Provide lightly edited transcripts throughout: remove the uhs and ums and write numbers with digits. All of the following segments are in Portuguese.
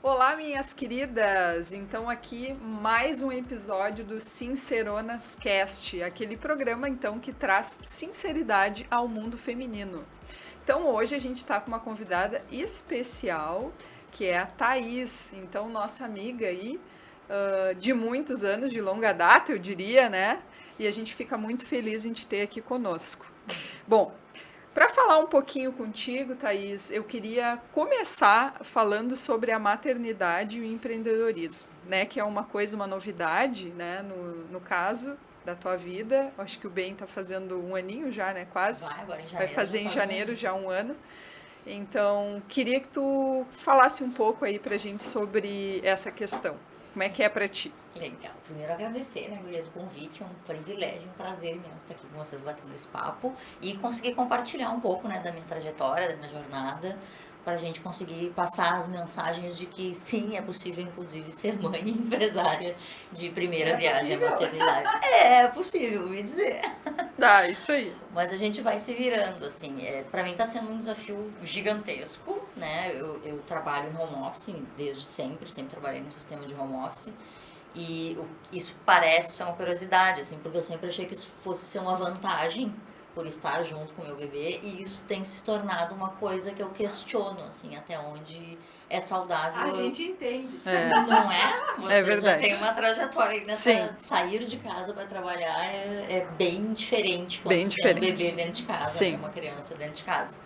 Olá, minhas queridas! Então aqui mais um episódio do Sinceronas Cast, aquele programa então que traz sinceridade ao mundo feminino. Então hoje a gente está com uma convidada especial, que é a Thaís, então nossa amiga aí de muitos anos, de longa data eu diria, né? E a gente fica muito feliz em te ter aqui conosco. Bom, para falar um pouquinho contigo, Thaís, eu queria começar falando sobre a maternidade e o empreendedorismo, né? Que é uma coisa, uma novidade, né? No caso da tua vida. Acho que o Ben está fazendo um aninho já, né? Quase. Vai, agora em janeiro. Vai fazer em janeiro já um ano. Então, queria que tu falasse um pouco aí pra gente sobre essa questão. Como é que é para ti? Legal. Primeiro agradecer, né, Gurias, o convite. É um privilégio, um prazer imenso estar aqui com vocês batendo esse papo e conseguir compartilhar um pouco, né, da minha trajetória, da minha jornada, para a gente conseguir passar as mensagens de que sim, é possível, inclusive, ser mãe e empresária de primeira viagem à maternidade. É possível, ouvi dizer. Ah, isso aí. Mas a gente vai se virando, assim. Para mim está sendo um desafio gigantesco, né? Eu trabalho em home office desde sempre trabalhei no sistema de home office. E isso parece ser uma curiosidade, assim, porque eu sempre achei que isso fosse ser uma vantagem por estar junto com o meu bebê, e isso tem se tornado uma coisa que eu questiono, assim, até onde é saudável. A gente entende. Não é? Você verdade. já tem uma trajetória aí nessa. Sim. Sair de casa para trabalhar é bem diferente quando Bem você tem um diferente. bebê dentro de casa, Sim. né? Uma criança dentro de casa.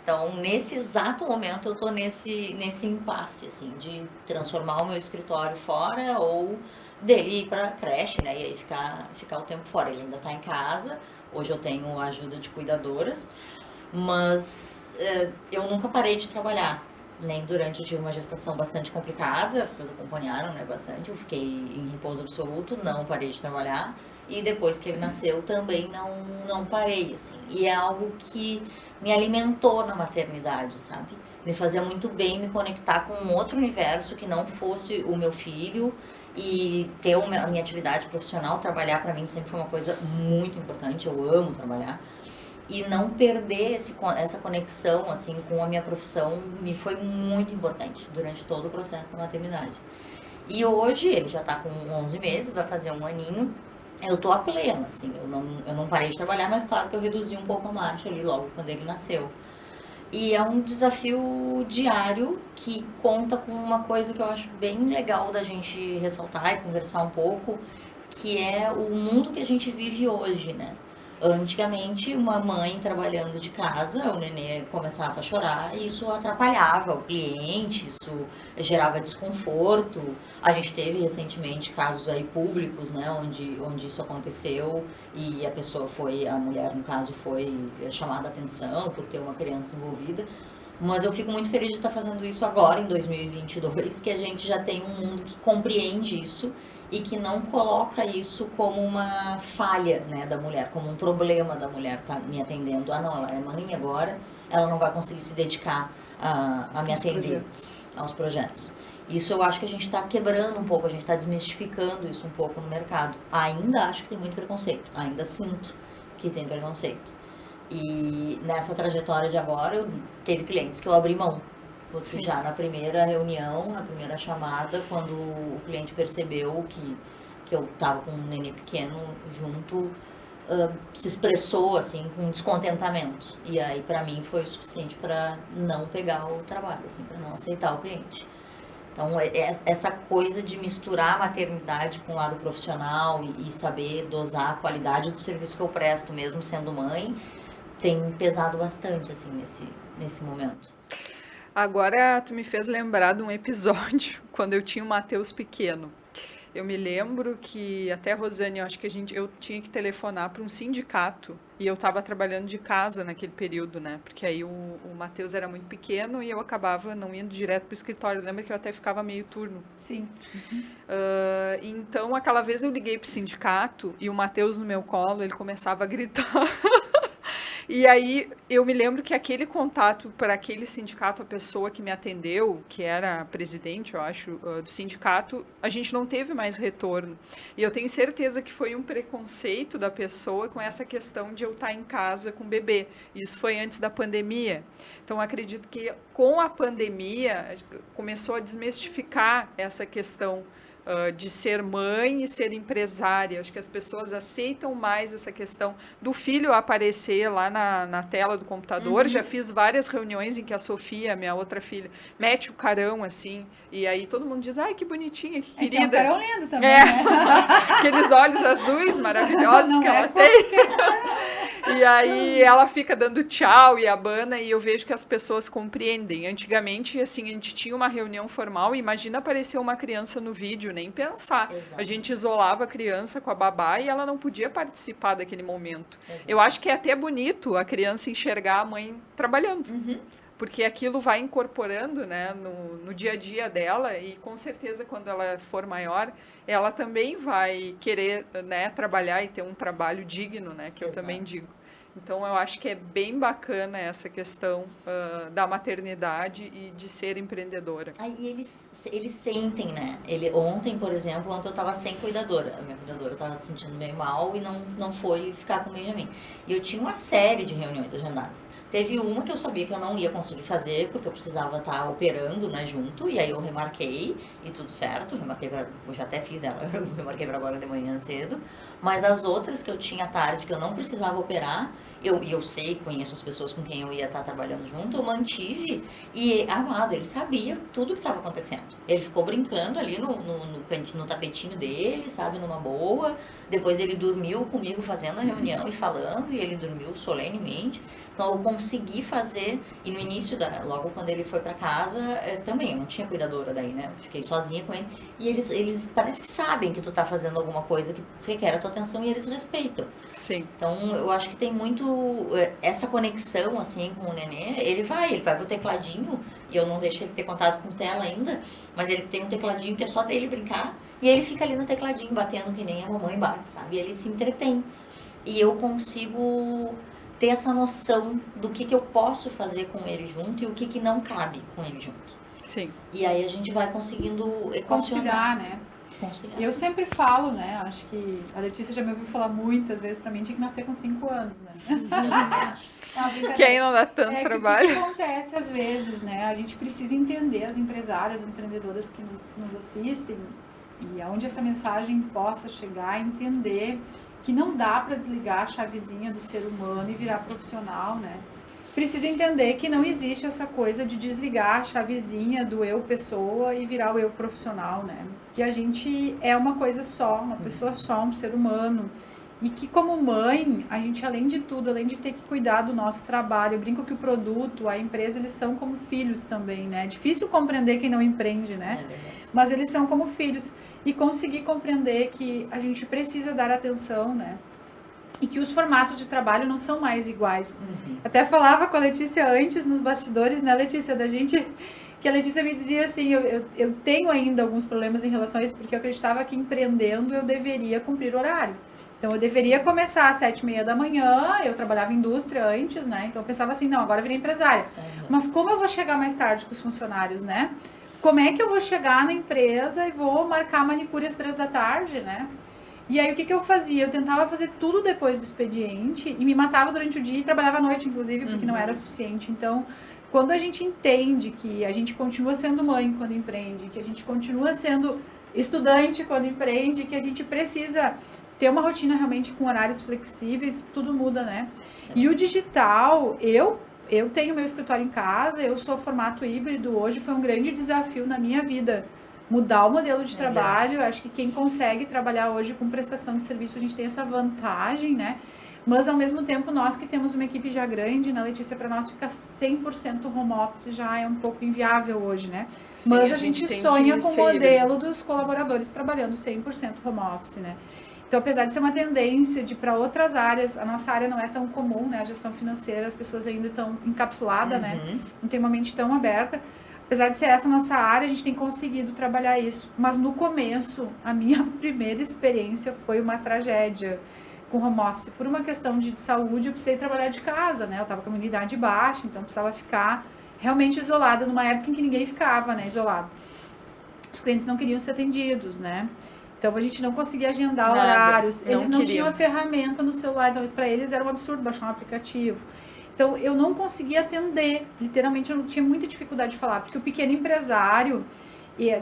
Então, nesse exato momento, eu tô nesse impasse, assim, de transformar o meu escritório fora ou dele ir pra creche, né? E aí ficar o tempo fora. Ele ainda tá em casa. Hoje eu tenho a ajuda de cuidadoras, mas eu nunca parei de trabalhar. Nem durante, eu tive uma gestação bastante complicada, vocês acompanharam, né, bastante. Eu fiquei em repouso absoluto, não parei de trabalhar. E depois que ele nasceu, também não parei, assim. E é algo que me alimentou na maternidade, sabe? Me fazia muito bem me conectar com um outro universo que não fosse o meu filho. E ter a minha atividade profissional, trabalhar para mim sempre foi uma coisa muito importante. Eu amo trabalhar. E não perder essa conexão, assim, com a minha profissão me foi muito importante durante todo o processo da maternidade. E hoje, ele já tá com 11 meses, vai fazer um aninho. Eu tô a pleno, assim, eu não parei de trabalhar, mas claro que eu reduzi um pouco a marcha ali logo quando ele nasceu. E é um desafio diário que conta com uma coisa que eu acho bem legal da gente ressaltar e conversar um pouco, que é o mundo que a gente vive hoje, né? Antigamente, uma mãe trabalhando de casa, o nenê começava a chorar e isso atrapalhava o cliente, isso gerava desconforto. A gente teve recentemente casos aí públicos, né, onde isso aconteceu e a mulher no caso foi chamada a atenção por ter uma criança envolvida. Mas eu fico muito feliz de estar fazendo isso agora, em 2022, que a gente já tem um mundo que compreende isso e que não coloca isso como uma falha, né, da mulher, como um problema da mulher tá me atendendo. Ah, não, ela é mãe agora, ela não vai conseguir se dedicar a me atender aos projetos. Isso eu acho que a gente está quebrando um pouco, a gente está desmistificando isso um pouco no mercado. Ainda acho que tem muito preconceito, ainda sinto que tem preconceito. E nessa trajetória de agora, teve clientes que eu abri mão. Porque Sim. já na primeira reunião, na primeira chamada, quando o cliente percebeu que eu estava com um nenê pequeno junto, se expressou assim com descontentamento. E aí para mim foi o suficiente para não pegar o trabalho, assim, para não aceitar o cliente. Então, essa coisa de misturar a maternidade com o lado profissional e saber dosar a qualidade do serviço que eu presto, mesmo sendo mãe, tem pesado bastante, assim, nesse momento. Agora tu me fez lembrar de um episódio quando eu tinha o Matheus pequeno. Eu me lembro que até Rosane, eu acho que eu tinha que telefonar para um sindicato e eu estava trabalhando de casa naquele período, né? Porque aí o Matheus era muito pequeno e eu acabava não indo direto para o escritório. Lembra que eu até ficava meio turno? Sim. Então, aquela vez eu liguei para o sindicato e o Matheus no meu colo, ele começava a gritar. E aí eu me lembro que aquele contato para aquele sindicato, a pessoa que me atendeu, que era a presidente, eu acho, do sindicato, a gente não teve mais retorno. E eu tenho certeza que foi um preconceito da pessoa com essa questão de eu estar em casa com o bebê. Isso foi antes da pandemia. Então acredito que com a pandemia começou a desmistificar essa questão de ser mãe e ser empresária. Acho que as pessoas aceitam mais essa questão do filho aparecer lá na tela do computador. Já fiz várias reuniões em que a Sofia, minha outra filha, mete o carão, assim, e aí todo mundo diz, ai, que bonitinha, que querida. É um carão lindo também, né? Aqueles olhos azuis maravilhosos que ela tem. E aí ela fica dando tchau e abana, e eu vejo que as pessoas compreendem. Antigamente, assim, a gente tinha uma reunião formal, e imagina aparecer uma criança no vídeo, nem pensar. Exato. A gente isolava a criança com a babá e ela não podia participar daquele momento. Eu acho que é até bonito a criança enxergar a mãe trabalhando. Porque aquilo vai incorporando, né, no dia a dia dela, e com certeza quando ela for maior, ela também vai querer, né, trabalhar e ter um trabalho digno, né, que eu também digo. Então, eu acho que é bem bacana essa questão da maternidade e de ser empreendedora. Aí eles sentem, né? Ontem, por exemplo, eu estava sem cuidadora. A minha cuidadora estava se sentindo meio mal e não foi ficar com o Benjamin. E eu tinha uma série de reuniões agendadas. Teve uma que eu sabia que eu não ia conseguir fazer, porque eu precisava estar operando, né, junto. E aí eu remarquei e tudo certo. Eu já até fiz ela, eu remarquei para agora de manhã cedo. Mas as outras que eu tinha à tarde, que eu não precisava operar, eu sei, conheço as pessoas com quem eu ia estar trabalhando junto, eu mantive. E, amado, ele sabia tudo o que estava acontecendo. Ele ficou brincando ali no tapetinho dele, sabe, numa boa. Depois ele dormiu comigo fazendo a reunião e falando, e ele dormiu solenemente. Então eu consegui fazer, e no início, logo quando ele foi pra casa, também, eu não tinha cuidadora daí, né? Eu fiquei sozinha com ele. E eles parece que sabem que tu tá fazendo alguma coisa que requer a tua atenção e eles respeitam. Sim. Então eu acho que tem muito essa conexão, assim, com o nenê. Ele vai pro tecladinho, e eu não deixo ele ter contato com tela ainda, mas ele tem um tecladinho que é só dele brincar, e ele fica ali no tecladinho, batendo que nem a mamãe bate, sabe? E ele se entretém. E eu consigo ter essa noção do que eu posso fazer com ele junto e o que não cabe com ele junto. Sim. E aí a gente vai conseguindo equacionar. Conciliar, né? Conciliar. Eu sempre falo, né? Acho que a Letícia já me ouviu falar muitas vezes, pra mim tinha que nascer com 5 anos, né? Que aí não dá tanto trabalho. O que acontece às vezes, né? A gente precisa entender as empresárias, as empreendedoras que nos assistem, e aonde essa mensagem possa chegar, entender que não dá para desligar a chavezinha do ser humano e virar profissional, né? Precisa entender que não existe essa coisa de desligar a chavezinha do eu pessoa e virar o eu profissional, né? Que a gente é uma coisa só, uma pessoa só, um ser humano. E que como mãe, a gente além de tudo, além de ter que cuidar do nosso trabalho, eu brinco que o produto, a empresa, eles são como filhos também, né? É difícil compreender quem não empreende, né? Mas eles são como filhos. E conseguir compreender que a gente precisa dar atenção, né? E que os formatos de trabalho não são mais iguais. Até falava com a Letícia antes, nos bastidores, né, Letícia, da gente... Que a Letícia me dizia assim, eu tenho ainda alguns problemas em relação a isso, porque eu acreditava que empreendendo eu deveria cumprir horário. Então, eu deveria começar às 7h30 da manhã, eu trabalhava em indústria antes, né? Então, eu pensava assim, não, agora eu virei empresária. Mas como eu vou chegar mais tarde com os funcionários, né? Como é que eu vou chegar na empresa e vou marcar manicure às 3 da tarde, né? E aí, o que eu fazia? Eu tentava fazer tudo depois do expediente e me matava durante o dia e trabalhava à noite, inclusive, porque não era suficiente. Então, quando a gente entende que a gente continua sendo mãe quando empreende, que a gente continua sendo estudante quando empreende, que a gente precisa ter uma rotina realmente com horários flexíveis, tudo muda, né? E o digital, eu tenho meu escritório em casa, eu sou formato híbrido, hoje foi um grande desafio na minha vida, mudar o modelo de trabalho. Eu acho que quem consegue trabalhar hoje com prestação de serviço, a gente tem essa vantagem, né? Mas, ao mesmo tempo, nós que temos uma equipe já grande, né, Letícia, para nós ficar 100% home office já é um pouco inviável hoje, né? Sim, mas a gente sonha com o modelo híbrido. dos colaboradores trabalhando 100% home office, né? Então, apesar de ser uma tendência de para outras áreas, a nossa área não é tão comum, né? A gestão financeira, as pessoas ainda estão encapsuladas, né? Não tem uma mente tão aberta. Apesar de ser essa a nossa área, a gente tem conseguido trabalhar isso. Mas no começo, a minha primeira experiência foi uma tragédia. com home office. Por uma questão de saúde, eu precisei trabalhar de casa, né? Eu estava com a imunidade baixa, então eu precisava ficar realmente isolada numa época em que ninguém ficava, né, isolado. Os clientes não queriam ser atendidos, né? Então a gente não conseguia agendar horários. Eles não tinham a ferramenta no celular, então para eles era um absurdo baixar um aplicativo. Então eu não conseguia atender, literalmente eu tinha muita dificuldade de falar, porque o pequeno empresário,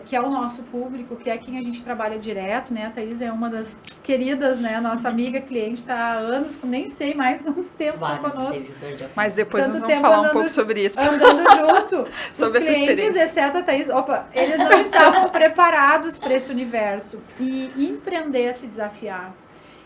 que é o nosso público, que é quem a gente trabalha direto, né? A Thaís é uma das queridas, né? Nossa amiga, cliente, está há anos, nem sei mais quanto tempo está conosco. Mas depois nós vamos falar um pouco sobre isso. Andando junto. Sobre os essa clientes, experiência. exceto a Thaís, eles não estavam preparados para esse universo. E empreender é se desafiar.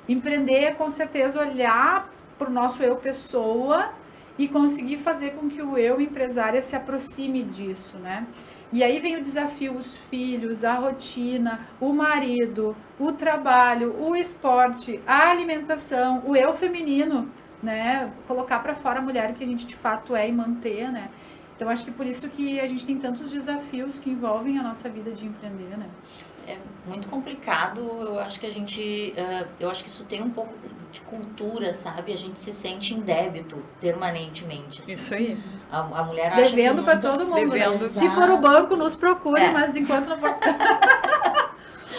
Empreender é, com certeza, olhar para o nosso eu pessoa e conseguir fazer com que o eu empresária se aproxime disso, né? E aí vem o desafio, os filhos, a rotina, o marido, o trabalho, o esporte, a alimentação, o eu feminino, né? Colocar para fora a mulher que a gente de fato é e manter, né? Então acho que por isso que a gente tem tantos desafios que envolvem a nossa vida de empreender, né? É muito complicado, eu acho que eu acho que isso tem um pouco de cultura, sabe? A gente se sente em débito permanentemente. Assim. Isso aí. A mulher acha devendo que para todo mundo, devendo. Né? Se for o banco, nos procure, mas enquanto não for...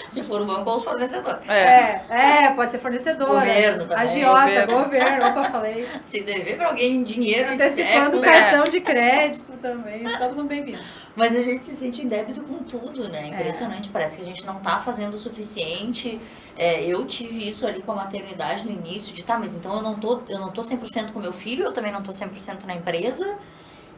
Se for o banco ou os fornecedores. Pode ser fornecedor. Governo também. Agiota, governo. Opa, falei. Se dever para alguém dinheiro, antecipando cartão de crédito também, todo mundo bem-vindo. Mas a gente se sente em débito com tudo, né? Impressionante, parece que a gente não tá fazendo o suficiente. Eu tive isso ali com a maternidade no início, mas então eu não tô 100% com meu filho, eu também não tô 100% na empresa.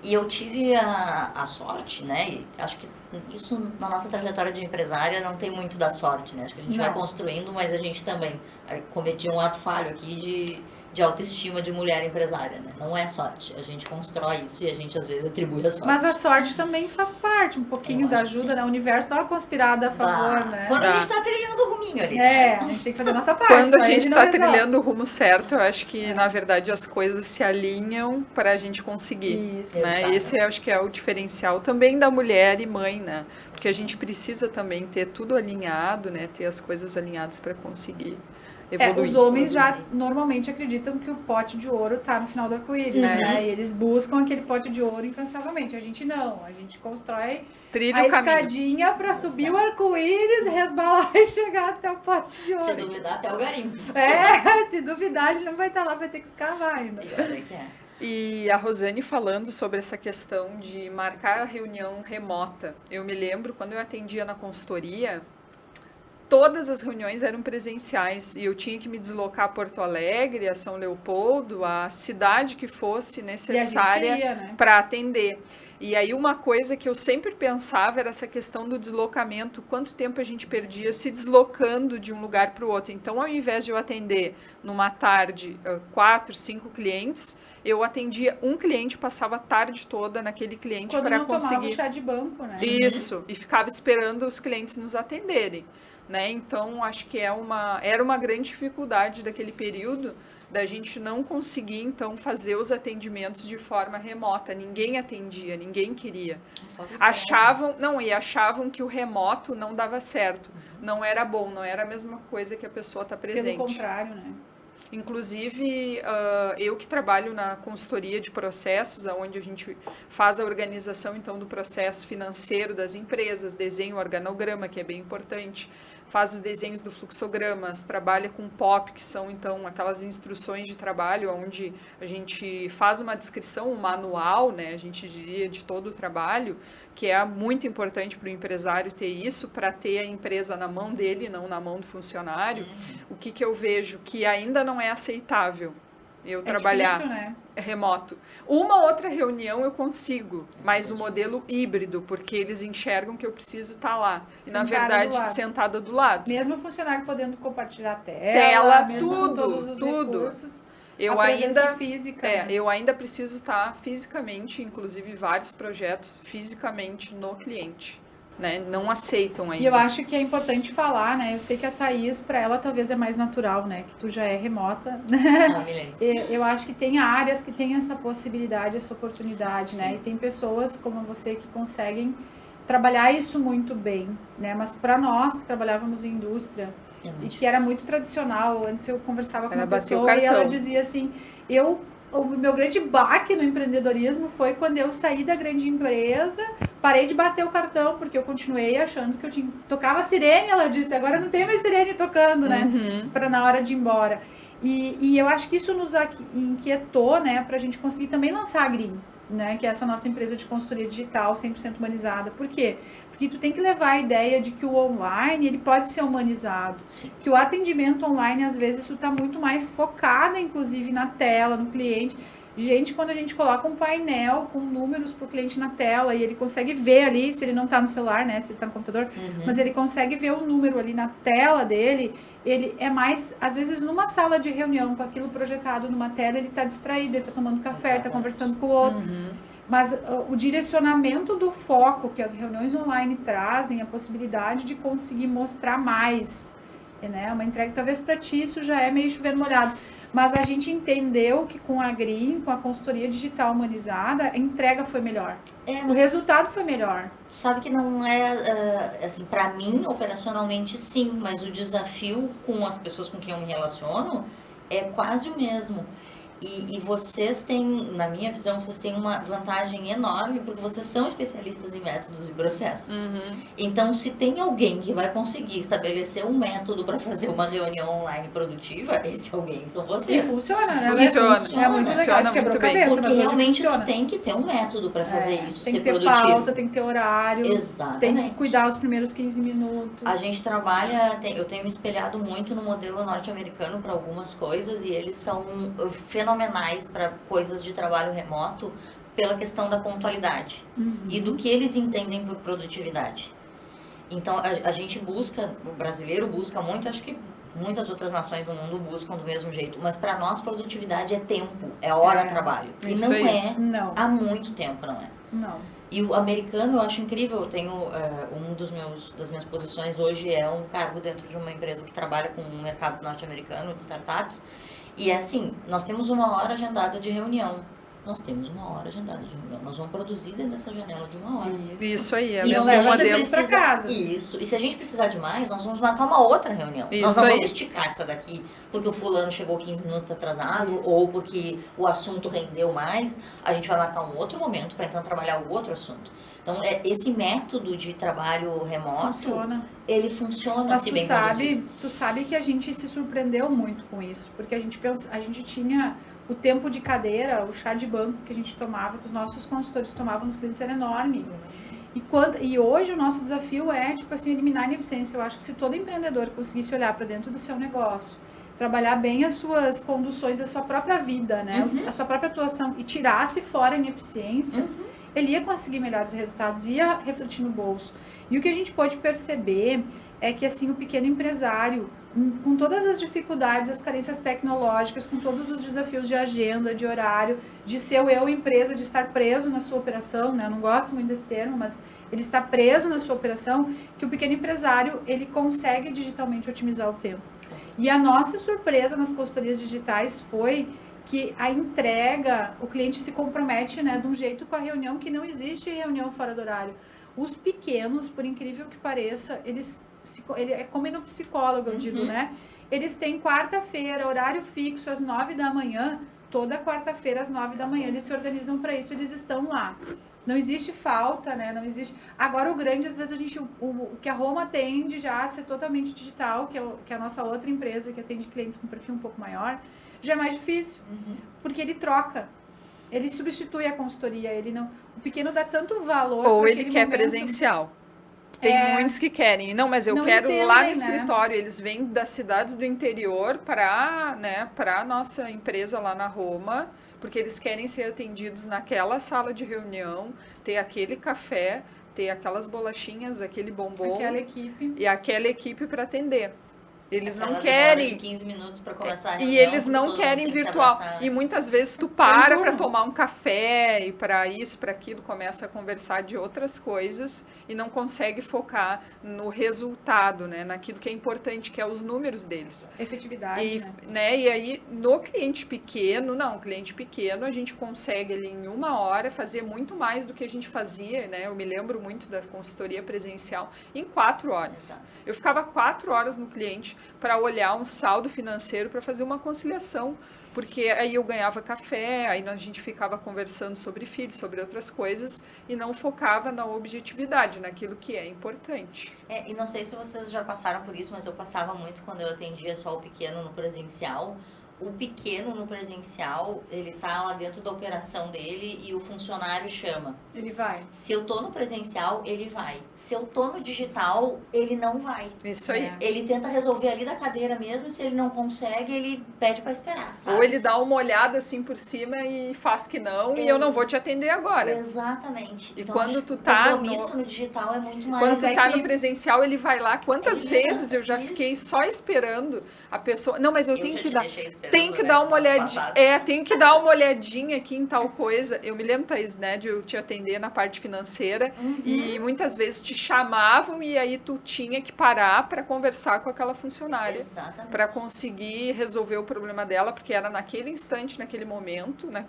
E eu tive a sorte, né? E acho que isso na nossa trajetória de empresária não tem muito da sorte, né? Acho que a gente vai construindo, mas a gente também cometia um ato falho aqui de autoestima de mulher empresária, né? Não é sorte, a gente constrói isso e a gente às vezes atribui a sorte. Mas a sorte também faz parte, um pouquinho da ajuda, né? O universo dá uma conspirada a favor, né? Quando a gente tá trilhando o ruminho ali. A gente tem que fazer a nossa parte. Quando a gente tá trilhando o rumo certo, eu acho que, na verdade, as coisas se alinham para a gente conseguir, isso, né? Esse eu acho que é o diferencial também da mulher e mãe, né? Porque a gente precisa também ter tudo alinhado, né? Ter as coisas alinhadas para conseguir evoluir. Os homens já normalmente acreditam que o pote de ouro está no final do arco-íris, né? E eles buscam aquele pote de ouro incansavelmente. A gente não, a gente constrói a escadinha para subir o arco-íris, resbalar e chegar até o pote de ouro. Se duvidar, até o garimpo. Se duvidar, ele não vai estar lá, vai ter que escavar ainda. E olha que é. E a Rosane falando sobre essa questão de marcar a reunião remota. Eu me lembro, quando eu atendia na consultoria, todas as reuniões eram presenciais e eu tinha que me deslocar a Porto Alegre, a São Leopoldo, a cidade que fosse necessária para atender. E aí uma coisa que eu sempre pensava era essa questão do deslocamento, quanto tempo a gente perdia se deslocando de um lugar para o outro. Então, ao invés de eu atender numa tarde 4, 5 clientes, eu atendia um cliente, passava a tarde toda naquele cliente para conseguir... Quando não tomava chá de banco, né? Isso, e ficava esperando os clientes nos atenderem, né? Então, acho que era uma grande dificuldade daquele período, da gente não conseguir, então, fazer os atendimentos de forma remota. Ninguém atendia, ninguém queria. Achavam que o remoto não dava certo. Não era bom, não era a mesma coisa que a pessoa está presente. Pelo contrário, né? Inclusive, eu que trabalho na consultoria de processos, onde a gente faz a organização, então, do processo financeiro das empresas, desenha o organograma, que é bem importante, faz os desenhos do fluxogramas, trabalha com POP, que são, então, aquelas instruções de trabalho, onde a gente faz uma descrição, um manual, né, a gente diria, de todo o trabalho, que é muito importante para o empresário ter isso, para ter a empresa na mão dele, não na mão do funcionário. O que eu vejo que ainda não é aceitável eu trabalhar difícil, né? remoto. Uma outra reunião eu consigo, mas o modelo híbrido, porque eles enxergam que eu preciso estar lá. E, na verdade, sentada do lado. Mesmo o funcionário podendo compartilhar a tela tudo. Recursos, eu ainda preciso estar fisicamente, inclusive vários projetos fisicamente no cliente. Né? Não aceitam ainda. E eu acho que é importante falar, né? Eu sei que a Thaís, para ela, talvez é mais natural, né? Que tu já é remota. Eu acho que tem áreas que têm essa possibilidade, essa oportunidade, né? E tem pessoas como você que conseguem trabalhar isso muito bem, né? Mas para nós que trabalhávamos em indústria, e que era muito tradicional. Antes eu conversava com Era uma bater o pessoa e ela cartão. dizia assim, o meu grande baque no empreendedorismo foi quando eu saí da grande empresa, parei de bater o cartão, porque eu continuei achando que eu tinha... Tocava sirene, ela disse, agora não tem mais sirene tocando, né? Para na hora de ir embora. E eu acho que isso nos inquietou, né? Para a gente conseguir também lançar a Green, né? Que é essa nossa empresa de consultoria digital 100% humanizada. Por quê? Porque tu tem que levar a ideia de que o online, ele pode ser humanizado. Sim. Que o atendimento online, às vezes, tu tá muito mais focada, inclusive, na tela, no cliente. Gente, quando a gente coloca um painel com números pro cliente na tela e ele consegue ver ali, se ele não tá no celular, né? Se ele tá no computador, mas ele consegue ver o número ali na tela dele, ele é mais, às vezes, numa sala de reunião, com aquilo projetado numa tela, ele tá distraído, ele tá tomando café, ele tá conversando com o outro. Mas o direcionamento do foco que as reuniões online trazem, a possibilidade de conseguir mostrar mais, né? Uma entrega, talvez para ti isso já é meio chover molhado, mas a gente entendeu que com a Green, com a consultoria digital humanizada, a entrega foi melhor. O resultado foi melhor. Sabe que não é, assim, para mim, operacionalmente sim, mas o desafio com as pessoas com quem eu me relaciono é quase o mesmo. E vocês têm, na minha visão, vocês têm uma vantagem enorme, porque vocês são especialistas em métodos e processos. Então, se tem alguém que vai conseguir estabelecer um método para fazer uma reunião online produtiva, esse alguém são vocês. E funciona, né? Funciona. É muito legal, Funciona muito bem. cabeça, Porque mas realmente funciona. tu tem que ter um método para fazer isso tem ser que ter produtivo. pauta, tem que ter horário. Exatamente. Tem que cuidar os primeiros 15 minutos. A gente trabalha, eu tenho me espelhado muito no modelo norte-americano para algumas coisas e eles são fenomenais para coisas de trabalho remoto pela questão da pontualidade e do que eles entendem por produtividade. Então, a gente busca, o brasileiro busca muito, acho que muitas outras nações no mundo buscam do mesmo jeito, mas para nós produtividade é tempo, é hora de trabalho. E Isso não aí. Não. há muito tempo, não é. Não. E o americano eu acho incrível, eu tenho das minhas posições hoje é um cargo dentro de uma empresa que trabalha com o mercado norte-americano de startups, e é assim, nós temos uma hora agendada de reunião, nós vamos produzir dentro dessa janela de uma hora. Isso aí, é E o se a mesmo gente modelo. pra casa. Isso. E se a gente precisar de mais, nós vamos marcar uma outra reunião. Isso nós não aí. vamos esticar essa daqui porque o fulano chegou 15 minutos atrasado ou porque o assunto rendeu mais. A gente vai marcar um outro momento para então trabalhar o outro assunto. Então, esse método de trabalho remoto, ele funciona Mas se bem conduzido. tu sabe que a gente se surpreendeu muito com isso, porque a gente tinha o tempo de cadeira, o chá de banco que a gente tomava, que os nossos consultores tomavam nos clientes era enorme. E hoje o nosso desafio é, tipo assim, eliminar a ineficiência. Eu acho que se todo empreendedor conseguisse olhar para dentro do seu negócio, trabalhar bem as suas conduções, a sua própria vida, né? A sua própria atuação e tirasse fora a ineficiência, ele ia conseguir melhores resultados, ia refletir no bolso. E o que a gente pode perceber é que, assim, o pequeno empresário, com todas as dificuldades, as carências tecnológicas, com todos os desafios de agenda, de horário, de ser o eu empresa, de estar preso na sua operação, né? Eu não gosto muito desse termo, mas ele está preso na sua operação, que o pequeno empresário, ele consegue digitalmente otimizar o tempo. E a nossa surpresa nas consultorias digitais foi que a entrega, o cliente se compromete, né, de um jeito com a reunião que não existe reunião fora do horário. Os pequenos, por incrível que pareça, ele é como ir no psicólogo, eu digo, né? Eles têm quarta-feira, horário fixo, às 9 da manhã, toda quarta-feira, às 9 da manhã, eles se organizam para isso, eles estão lá. Não existe falta, né? Não existe... Agora, o grande, às vezes, o que a Roma atende já ser totalmente digital, que é a nossa outra empresa que atende clientes com perfil um pouco maior, já é mais difícil, porque ele troca. Ele substitui a consultoria, ele não... O pequeno dá tanto valor... Ou ele quer momento. Presencial. Tem muitos que querem. Não, mas eu Não quero entendem, lá no né? escritório. Eles vêm das cidades do interior para a nossa empresa lá na Roma, porque eles querem ser atendidos naquela sala de reunião, ter aquele café, ter aquelas bolachinhas, aquele bombom. Aquela equipe. E aquela equipe para atender. Eles não Aquela querem... demora de 15 minutos para começar a reunião, E eles porque não todo querem mundo tem que se virtual. abraçar E antes. muitas vezes tu para tomar um café e para isso, para aquilo, começa a conversar de outras coisas e não consegue focar no resultado, né? Naquilo que é importante, que é os números deles. Efetividade, E aí, no cliente pequeno, a gente consegue ali em uma hora fazer muito mais do que a gente fazia, né? Eu me lembro muito da consultoria presencial em 4 horas. Eu ficava 4 horas no cliente para olhar um saldo financeiro, para fazer uma conciliação. Porque aí eu ganhava café, aí a gente ficava conversando sobre filhos, sobre outras coisas, e não focava na objetividade, naquilo que é importante. E não sei se vocês já passaram por isso, mas eu passava muito quando eu atendia só o pequeno no presencial. O pequeno no presencial, ele tá lá dentro da operação dele e o funcionário chama. Ele vai. Se eu tô no presencial, ele vai. Se eu tô no digital, ele não vai. Isso aí. Ele tenta resolver ali da cadeira mesmo, se ele não consegue, ele pede pra esperar, sabe? Ou ele dá uma olhada assim por cima e faz que não, e eu não vou te atender agora. Exatamente. E então, quando acho tu que tá o compromisso no digital é muito mais... Quando tu tá no presencial, ele vai lá. Quantas vezes eu já Isso. fiquei só esperando a pessoa... Não, mas eu tenho já que te dar... deixei esperando, Tenho que né, dar uma nos olhadinha. passados. Tenho que dar uma olhadinha aqui em tal coisa. Eu me lembro, Thaís, né, de eu te atender na parte financeira e muitas vezes te chamavam e aí tu tinha que parar para conversar com aquela funcionária. Exatamente. Para conseguir resolver o problema dela, porque era naquele instante, naquele momento, né?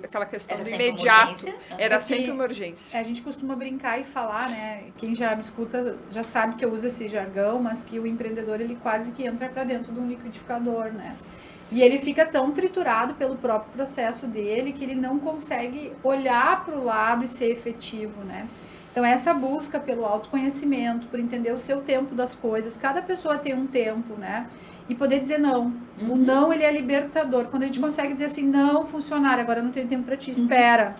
Aquela questão Era do sempre uma imediato. urgência. Era É que sempre uma urgência. A gente costuma brincar e falar, né? Quem já me escuta já sabe que eu uso esse jargão, mas que o empreendedor ele quase que entra para dentro de um liquidificador, né? E ele fica tão triturado pelo próprio processo dele que ele não consegue olhar para o lado e ser efetivo, né? Então, essa busca pelo autoconhecimento, por entender o seu tempo das coisas, cada pessoa tem um tempo, né? E poder dizer não. O não, ele é libertador. Quando a gente consegue dizer assim, não, funcionário, agora eu não tenho tempo para ti, espera.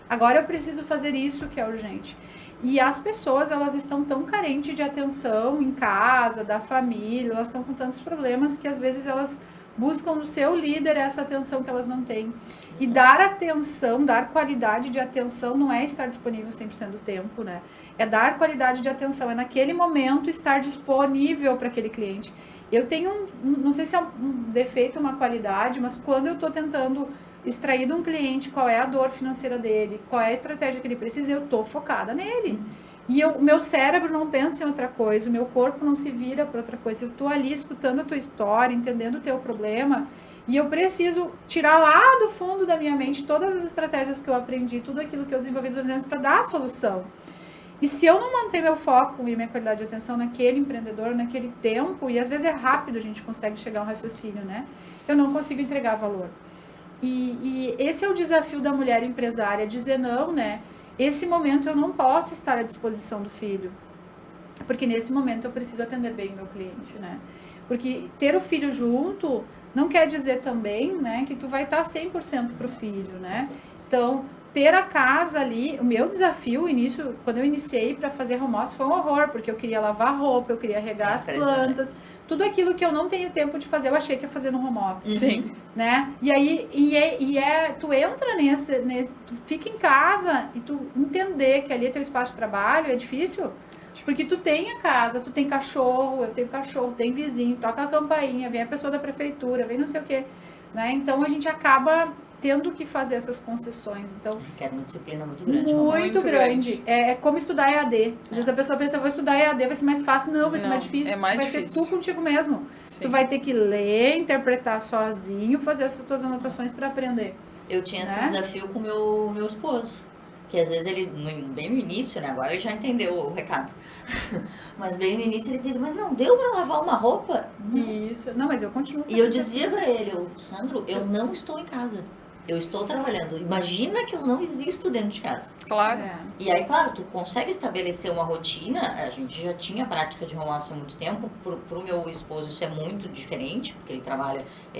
Agora eu preciso fazer isso que é urgente. E as pessoas, elas estão tão carentes de atenção em casa, da família, elas estão com tantos problemas que às vezes elas buscam no seu líder essa atenção que elas não têm. E dar atenção, dar qualidade de atenção não é estar disponível 100% do tempo, né? É dar qualidade de atenção, é naquele momento estar disponível para aquele cliente. Eu tenho, não sei se é um defeito, uma qualidade, mas quando eu estou tentando extrair de um cliente qual é a dor financeira dele, qual é a estratégia que ele precisa, eu estou focada nele. E o meu cérebro não pensa em outra coisa, o meu corpo não se vira para outra coisa. Eu estou ali escutando a tua história, entendendo o teu problema, e eu preciso tirar lá do fundo da minha mente todas as estratégias que eu aprendi, tudo aquilo que eu desenvolvi nos anos para dar a solução. E se eu não manter meu foco e minha qualidade de atenção naquele empreendedor, naquele tempo, e às vezes é rápido a gente consegue chegar a um raciocínio, né? Eu não consigo entregar valor. E esse é o desafio da mulher empresária, dizer não, né? Esse momento eu não posso estar à disposição do filho, porque nesse momento eu preciso atender bem o meu cliente, né? Porque ter o filho junto não quer dizer também, né, que tu vai estar 100% pro filho, né? Então, ter a casa ali, o meu desafio, o início, quando eu iniciei para fazer home office foi um horror, porque eu queria lavar roupa, eu queria regar as plantas, tudo aquilo que eu não tenho tempo de fazer, eu achei que ia fazer no home office. Sim. Né? E aí, tu entra nesse, tu fica em casa e tu entender que ali é teu espaço de trabalho, é difícil. Porque tu tem a casa, tu tem cachorro, eu tenho cachorro, tem vizinho, toca a campainha, vem a pessoa da prefeitura, vem não sei o quê. Né? Então, a gente acaba tendo que fazer essas concessões. Então, requer uma disciplina muito grande. Muito grande. É como estudar EAD. Às vezes a pessoa pensa, eu vou estudar EAD, vai ser mais fácil. Não, vai ser mais difícil. É mais vai difícil. ser tu contigo mesmo. Sim. Tu vai ter que ler, interpretar sozinho, fazer as tuas anotações para aprender. Eu tinha esse desafio com meu esposo. Que às vezes ele, bem no início, né? Agora ele já entendeu o recado. Mas bem no início ele dizia, mas não deu pra lavar uma roupa? Isso. Não, mas eu continuo. E eu dizia pra ele, Sandro, eu não estou em casa. Eu estou trabalhando. Imagina que eu não existo dentro de casa. Claro. E aí, claro, tu consegue estabelecer uma rotina. A gente já tinha prática de home office há muito tempo. Pro meu esposo isso é muito diferente, porque ele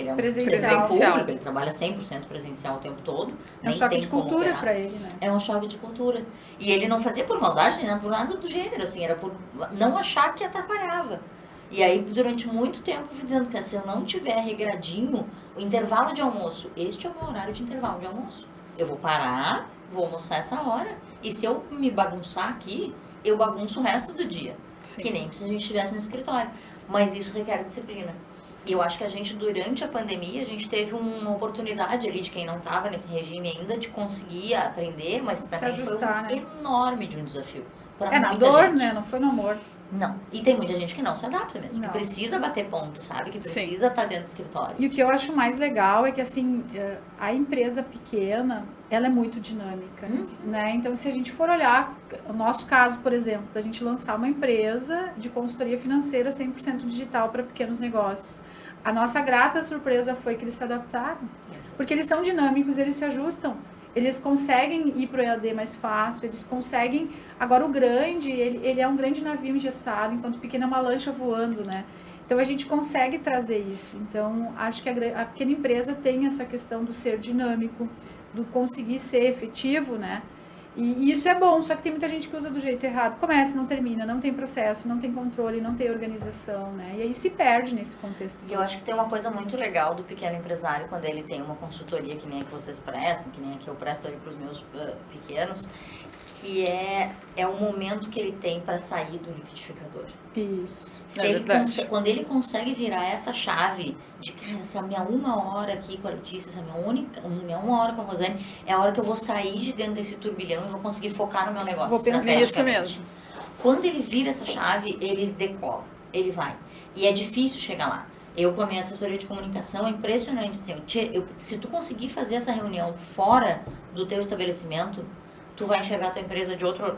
é um presencial público, ele trabalha 100% presencial o tempo todo. É um choque de cultura para ele, né? É um choque de cultura. E ele não fazia por maldade, nem por nada do gênero, assim, era por não achar que atrapalhava. E aí, durante muito tempo, eu fui dizendo que se eu não tiver regradinho, o intervalo de almoço, este é o meu horário de intervalo de almoço. Eu vou parar, vou almoçar essa hora, e se eu me bagunçar aqui, eu bagunço o resto do dia. Sim. Que nem se a gente estivesse no escritório. Mas isso requer disciplina. E eu acho que a gente, durante a pandemia, a gente teve uma oportunidade ali de quem não estava nesse regime ainda, de conseguir aprender, mas também ajustar, foi enorme de um desafio. Na dor, né? Não foi no amor. Não. E tem muita gente que não se adapta mesmo, Não. que precisa bater ponto, sabe? Que Sim. precisa estar dentro do escritório. E o que eu acho mais legal é que, assim, a empresa pequena, ela é muito dinâmica, né? Então, se a gente for olhar, o nosso caso, por exemplo, a gente lançar uma empresa de consultoria financeira 100% digital para pequenos negócios. A nossa grata surpresa foi que eles se adaptaram, porque eles são dinâmicos, eles se ajustam. Eles conseguem ir para o EAD mais fácil, eles conseguem... Agora, o grande, ele é um grande navio engessado, enquanto o pequeno é uma lancha voando, né? Então, a gente consegue trazer isso. Então, acho que a pequena empresa tem essa questão do ser dinâmico, do conseguir ser efetivo, né? E isso é bom, só que tem muita gente que usa do jeito errado. Começa, não termina, não tem processo, não tem controle, não tem organização, né? E aí se perde nesse contexto. E eu acho que tem uma coisa muito legal do pequeno empresário quando ele tem uma consultoria que nem a que vocês prestam, que nem a que eu presto aí para os meus pequenos, que é o momento que ele tem para sair do liquidificador. Isso. Se É ele verdade. quando ele consegue virar essa chave de, cara, essa minha 1 hora aqui com a Letícia, essa minha 1 hora com a Rosane, é a hora que eu vou sair de dentro desse turbilhão e vou conseguir focar no meu negócio. Vou pensar. Isso estrategicamente. mesmo. Quando ele vira essa chave, ele decola, ele vai. E é difícil chegar lá. Eu, com a minha assessoria de comunicação, é impressionante, assim, se tu conseguir fazer essa reunião fora do teu estabelecimento, tu vai enxergar a tua empresa de outro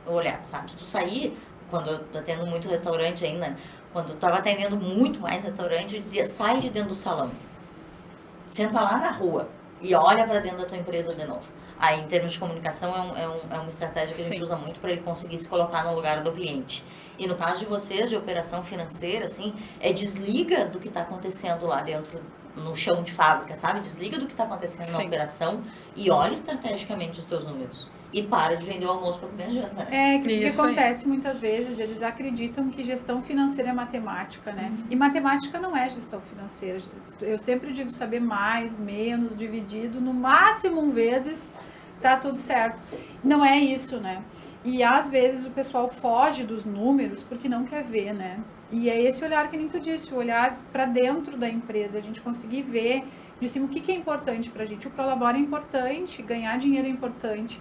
olhar, sabe? Se tu sair, quando eu tô tendo muito restaurante ainda, quando eu tava atendendo muito mais restaurante, eu dizia, sai de dentro do salão, senta lá na rua e olha para dentro da tua empresa de novo. Aí, em termos de comunicação, é uma estratégia que a gente Sim. usa muito para ele conseguir se colocar no lugar do cliente. E no caso de vocês, de operação financeira, assim, desliga do que está acontecendo lá dentro, no chão de fábrica, sabe? Desliga do que está acontecendo Sim. na operação e olha estrategicamente os teus números. E para de vender o almoço para comer a janta, né? É, que o que Isso aí. acontece muitas vezes, eles acreditam que gestão financeira é matemática, né? E matemática não é gestão financeira. Eu sempre digo saber mais, menos, dividido, no máximo 1 vezes, tá tudo certo. Não é isso, né? E às vezes o pessoal foge dos números porque não quer ver, né? E é esse olhar que nem tu disse, o olhar para dentro da empresa, a gente conseguir ver de cima o que é importante pra gente. O Prolabora é importante, ganhar dinheiro é importante.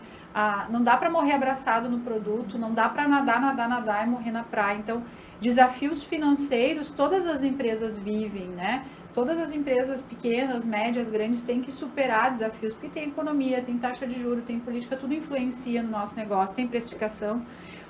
Não dá para morrer abraçado no produto, não dá para nadar e morrer na praia. Então, desafios financeiros todas as empresas vivem, né? Todas as empresas pequenas, médias, grandes têm que superar desafios, porque tem economia, tem taxa de juros, tem política, tudo influencia no nosso negócio, tem precificação.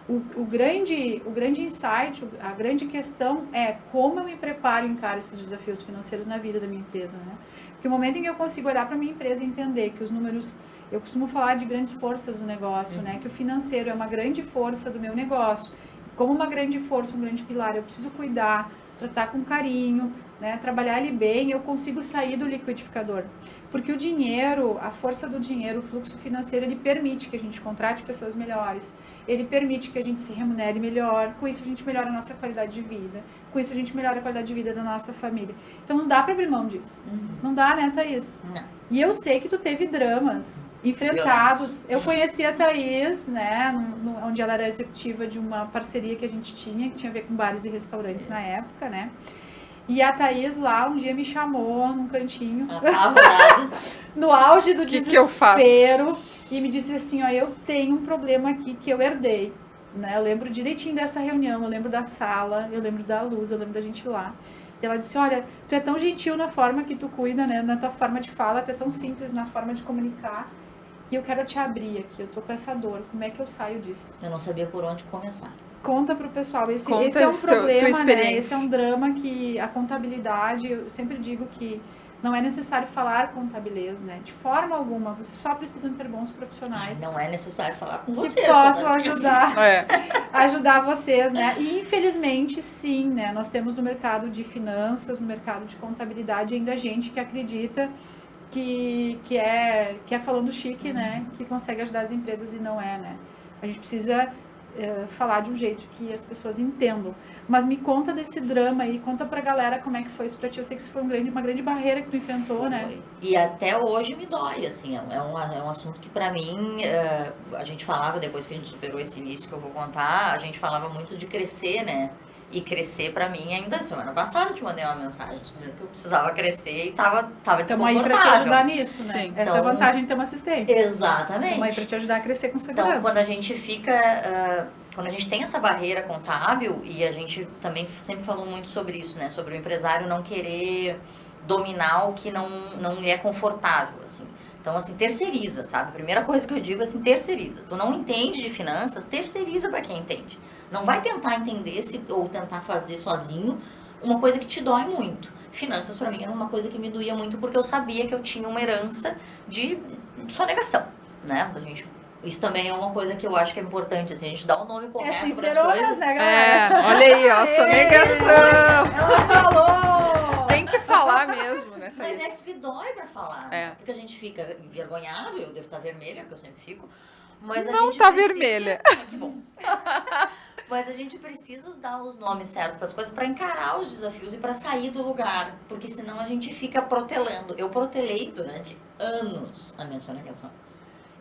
O grande insight, a grande questão é como eu me preparo e encaro esses desafios financeiros na vida da minha empresa, né? Porque o momento em que eu consigo olhar para a minha empresa e entender que os números... Eu costumo falar de grandes forças do negócio, né? Que o financeiro é uma grande força do meu negócio. Como uma grande força, um grande pilar, eu preciso cuidar, tratar com carinho, né? Trabalhar ele bem, eu consigo sair do liquidificador. Porque o dinheiro, a força do dinheiro, o fluxo financeiro, ele permite que a gente contrate pessoas melhores, ele permite que a gente se remunere melhor, com isso a gente melhora a nossa qualidade de vida, com isso a gente melhora a qualidade de vida da nossa família. Então não dá para abrir mão disso. Não dá, né, Thaís? Não. E eu sei que tu teve dramas enfrentados. Eu conheci a Thaís, né, onde ela era executiva de uma parceria que a gente tinha, que tinha a ver com bares e restaurantes na época, né? E a Thaís lá um dia me chamou num cantinho, Apavorada. no auge do Que eu faço? desespero, e me disse assim, ó, eu tenho um problema aqui que eu herdei, né? Eu lembro direitinho dessa reunião, eu lembro da sala, eu lembro da luz, eu lembro da gente lá. E ela disse, olha, tu é tão gentil na forma que tu cuida, né? Na tua forma de fala, tu é tão simples na forma de comunicar. E eu quero te abrir aqui, eu tô com essa dor. Como é que eu saio disso? Eu não sabia por onde começar. Conta pro pessoal. Esse Conta é um tua problema, né? experiência. Esse é um drama que a contabilidade, eu sempre digo que não é necessário falar contabilês, né? De forma alguma, vocês só precisam ter bons profissionais. Não é necessário falar com Que vocês. possam contabilistas. ajudar. É. Ajudar vocês, né? E infelizmente sim, né? Nós temos no mercado de finanças, no mercado de contabilidade ainda gente que acredita que é falando chique, né? Que consegue ajudar as empresas e não é, né? A gente precisa falar de um jeito que as pessoas entendam. Mas me conta desse drama aí, conta pra galera como é que foi isso pra ti. Eu sei que isso foi uma grande barreira que tu enfrentou, né? Foi. E até hoje me dói, assim, é um assunto que pra mim, a gente falava, depois que a gente superou esse início que eu vou contar, a gente falava muito de crescer, né? E crescer pra mim ainda, semana passada eu te mandei uma mensagem dizendo que eu precisava crescer e tava Estamos aí pra te desconfortável. ajudar nisso, né? Sim. Essa é a vantagem de ter uma assistência. Exatamente. Estamos aí pra te ajudar a crescer com segurança. Então, quando a gente fica quando a gente tem essa barreira contábil, e a gente também sempre falou muito sobre isso, né? Sobre o empresário não querer dominar o que não lhe é confortável, assim. Então, assim, terceiriza, sabe? A primeira coisa que eu digo é assim, terceiriza. Tu não entende de finanças, terceiriza para quem entende. Não vai tentar entender ou tentar fazer sozinho uma coisa que te dói muito. Finanças, para mim, era uma coisa que me doía muito porque eu sabia que eu tinha uma herança de sonegação, né? Isso também é uma coisa que eu acho que é importante, assim, a gente dá o nome correto para as coisas. Né, galera? Olha aí, ó, sonegação. Ela falou! Tem que falar mesmo, né, Mas Thaís? que dói pra falar, né? Porque a gente fica envergonhado, eu devo estar vermelha, que eu sempre fico. Mas Não tá vermelha. Que bom. Mas a gente precisa dar os nomes certos para as coisas, para encarar os desafios e para sair do lugar. Porque senão a gente fica protelando. Eu protelei durante anos a minha sonegação.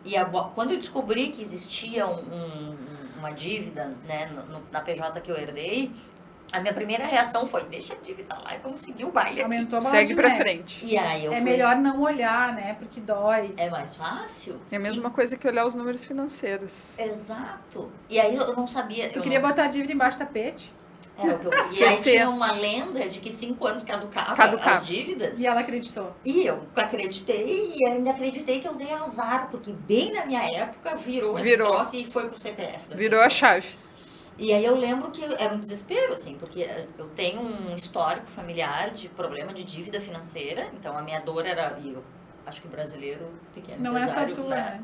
E quando eu descobri que existia uma dívida, né, na PJ que eu herdei, a minha primeira reação foi, deixa a dívida lá e vamos seguir o baile. Aumentou a bola Segue de pra neve. frente. E aí eu fui... melhor não olhar, né? Porque dói. É mais fácil? É a mesma coisa que olhar os números financeiros. Exato. E aí eu não sabia. Tu queria botar a dívida embaixo do tapete? Era o que eu... E aí tinha uma lenda de que 5 anos caducava as dívidas. E ela acreditou. E eu acreditei e ainda acreditei que eu dei azar, porque bem na minha época virou. Esse troço e foi pro CPF das Virou pessoas. a chave. E aí eu lembro que era um desespero, assim, porque eu tenho um histórico familiar de problema de dívida financeira, então a minha dor era, e eu acho que o brasileiro pequeno não empresário, é só tua, né?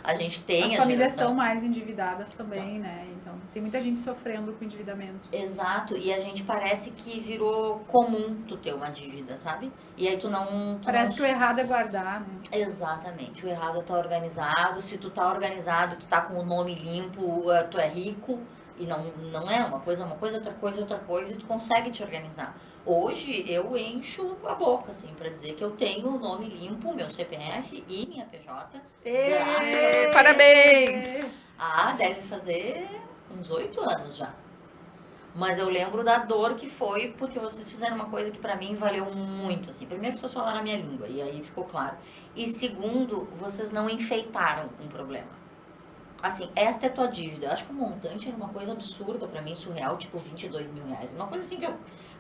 A gente tem as a famílias geração... estão mais endividadas também, né? Então, tem muita gente sofrendo com endividamento. Exato, e a gente parece que virou comum tu ter uma dívida, sabe? E aí tu não... Parece que o errado é guardar, né? Exatamente, o errado é estar organizado, se tu tá organizado, tu tá com o nome limpo, tu é rico, e não é uma coisa, outra coisa, e tu consegue te organizar. Hoje eu encho a boca, assim, pra dizer que eu tenho o nome limpo, meu CPF e minha PJ. Parabéns! Deve fazer uns 8 anos já. Mas eu lembro da dor que foi porque vocês fizeram uma coisa que pra mim valeu muito, assim. Primeiro, vocês falaram a minha língua, e aí ficou claro. E segundo, vocês não enfeitaram um problema. Assim, esta é tua dívida. Eu acho que o montante era uma coisa absurda pra mim, surreal, tipo 22 mil reais. Uma coisa assim que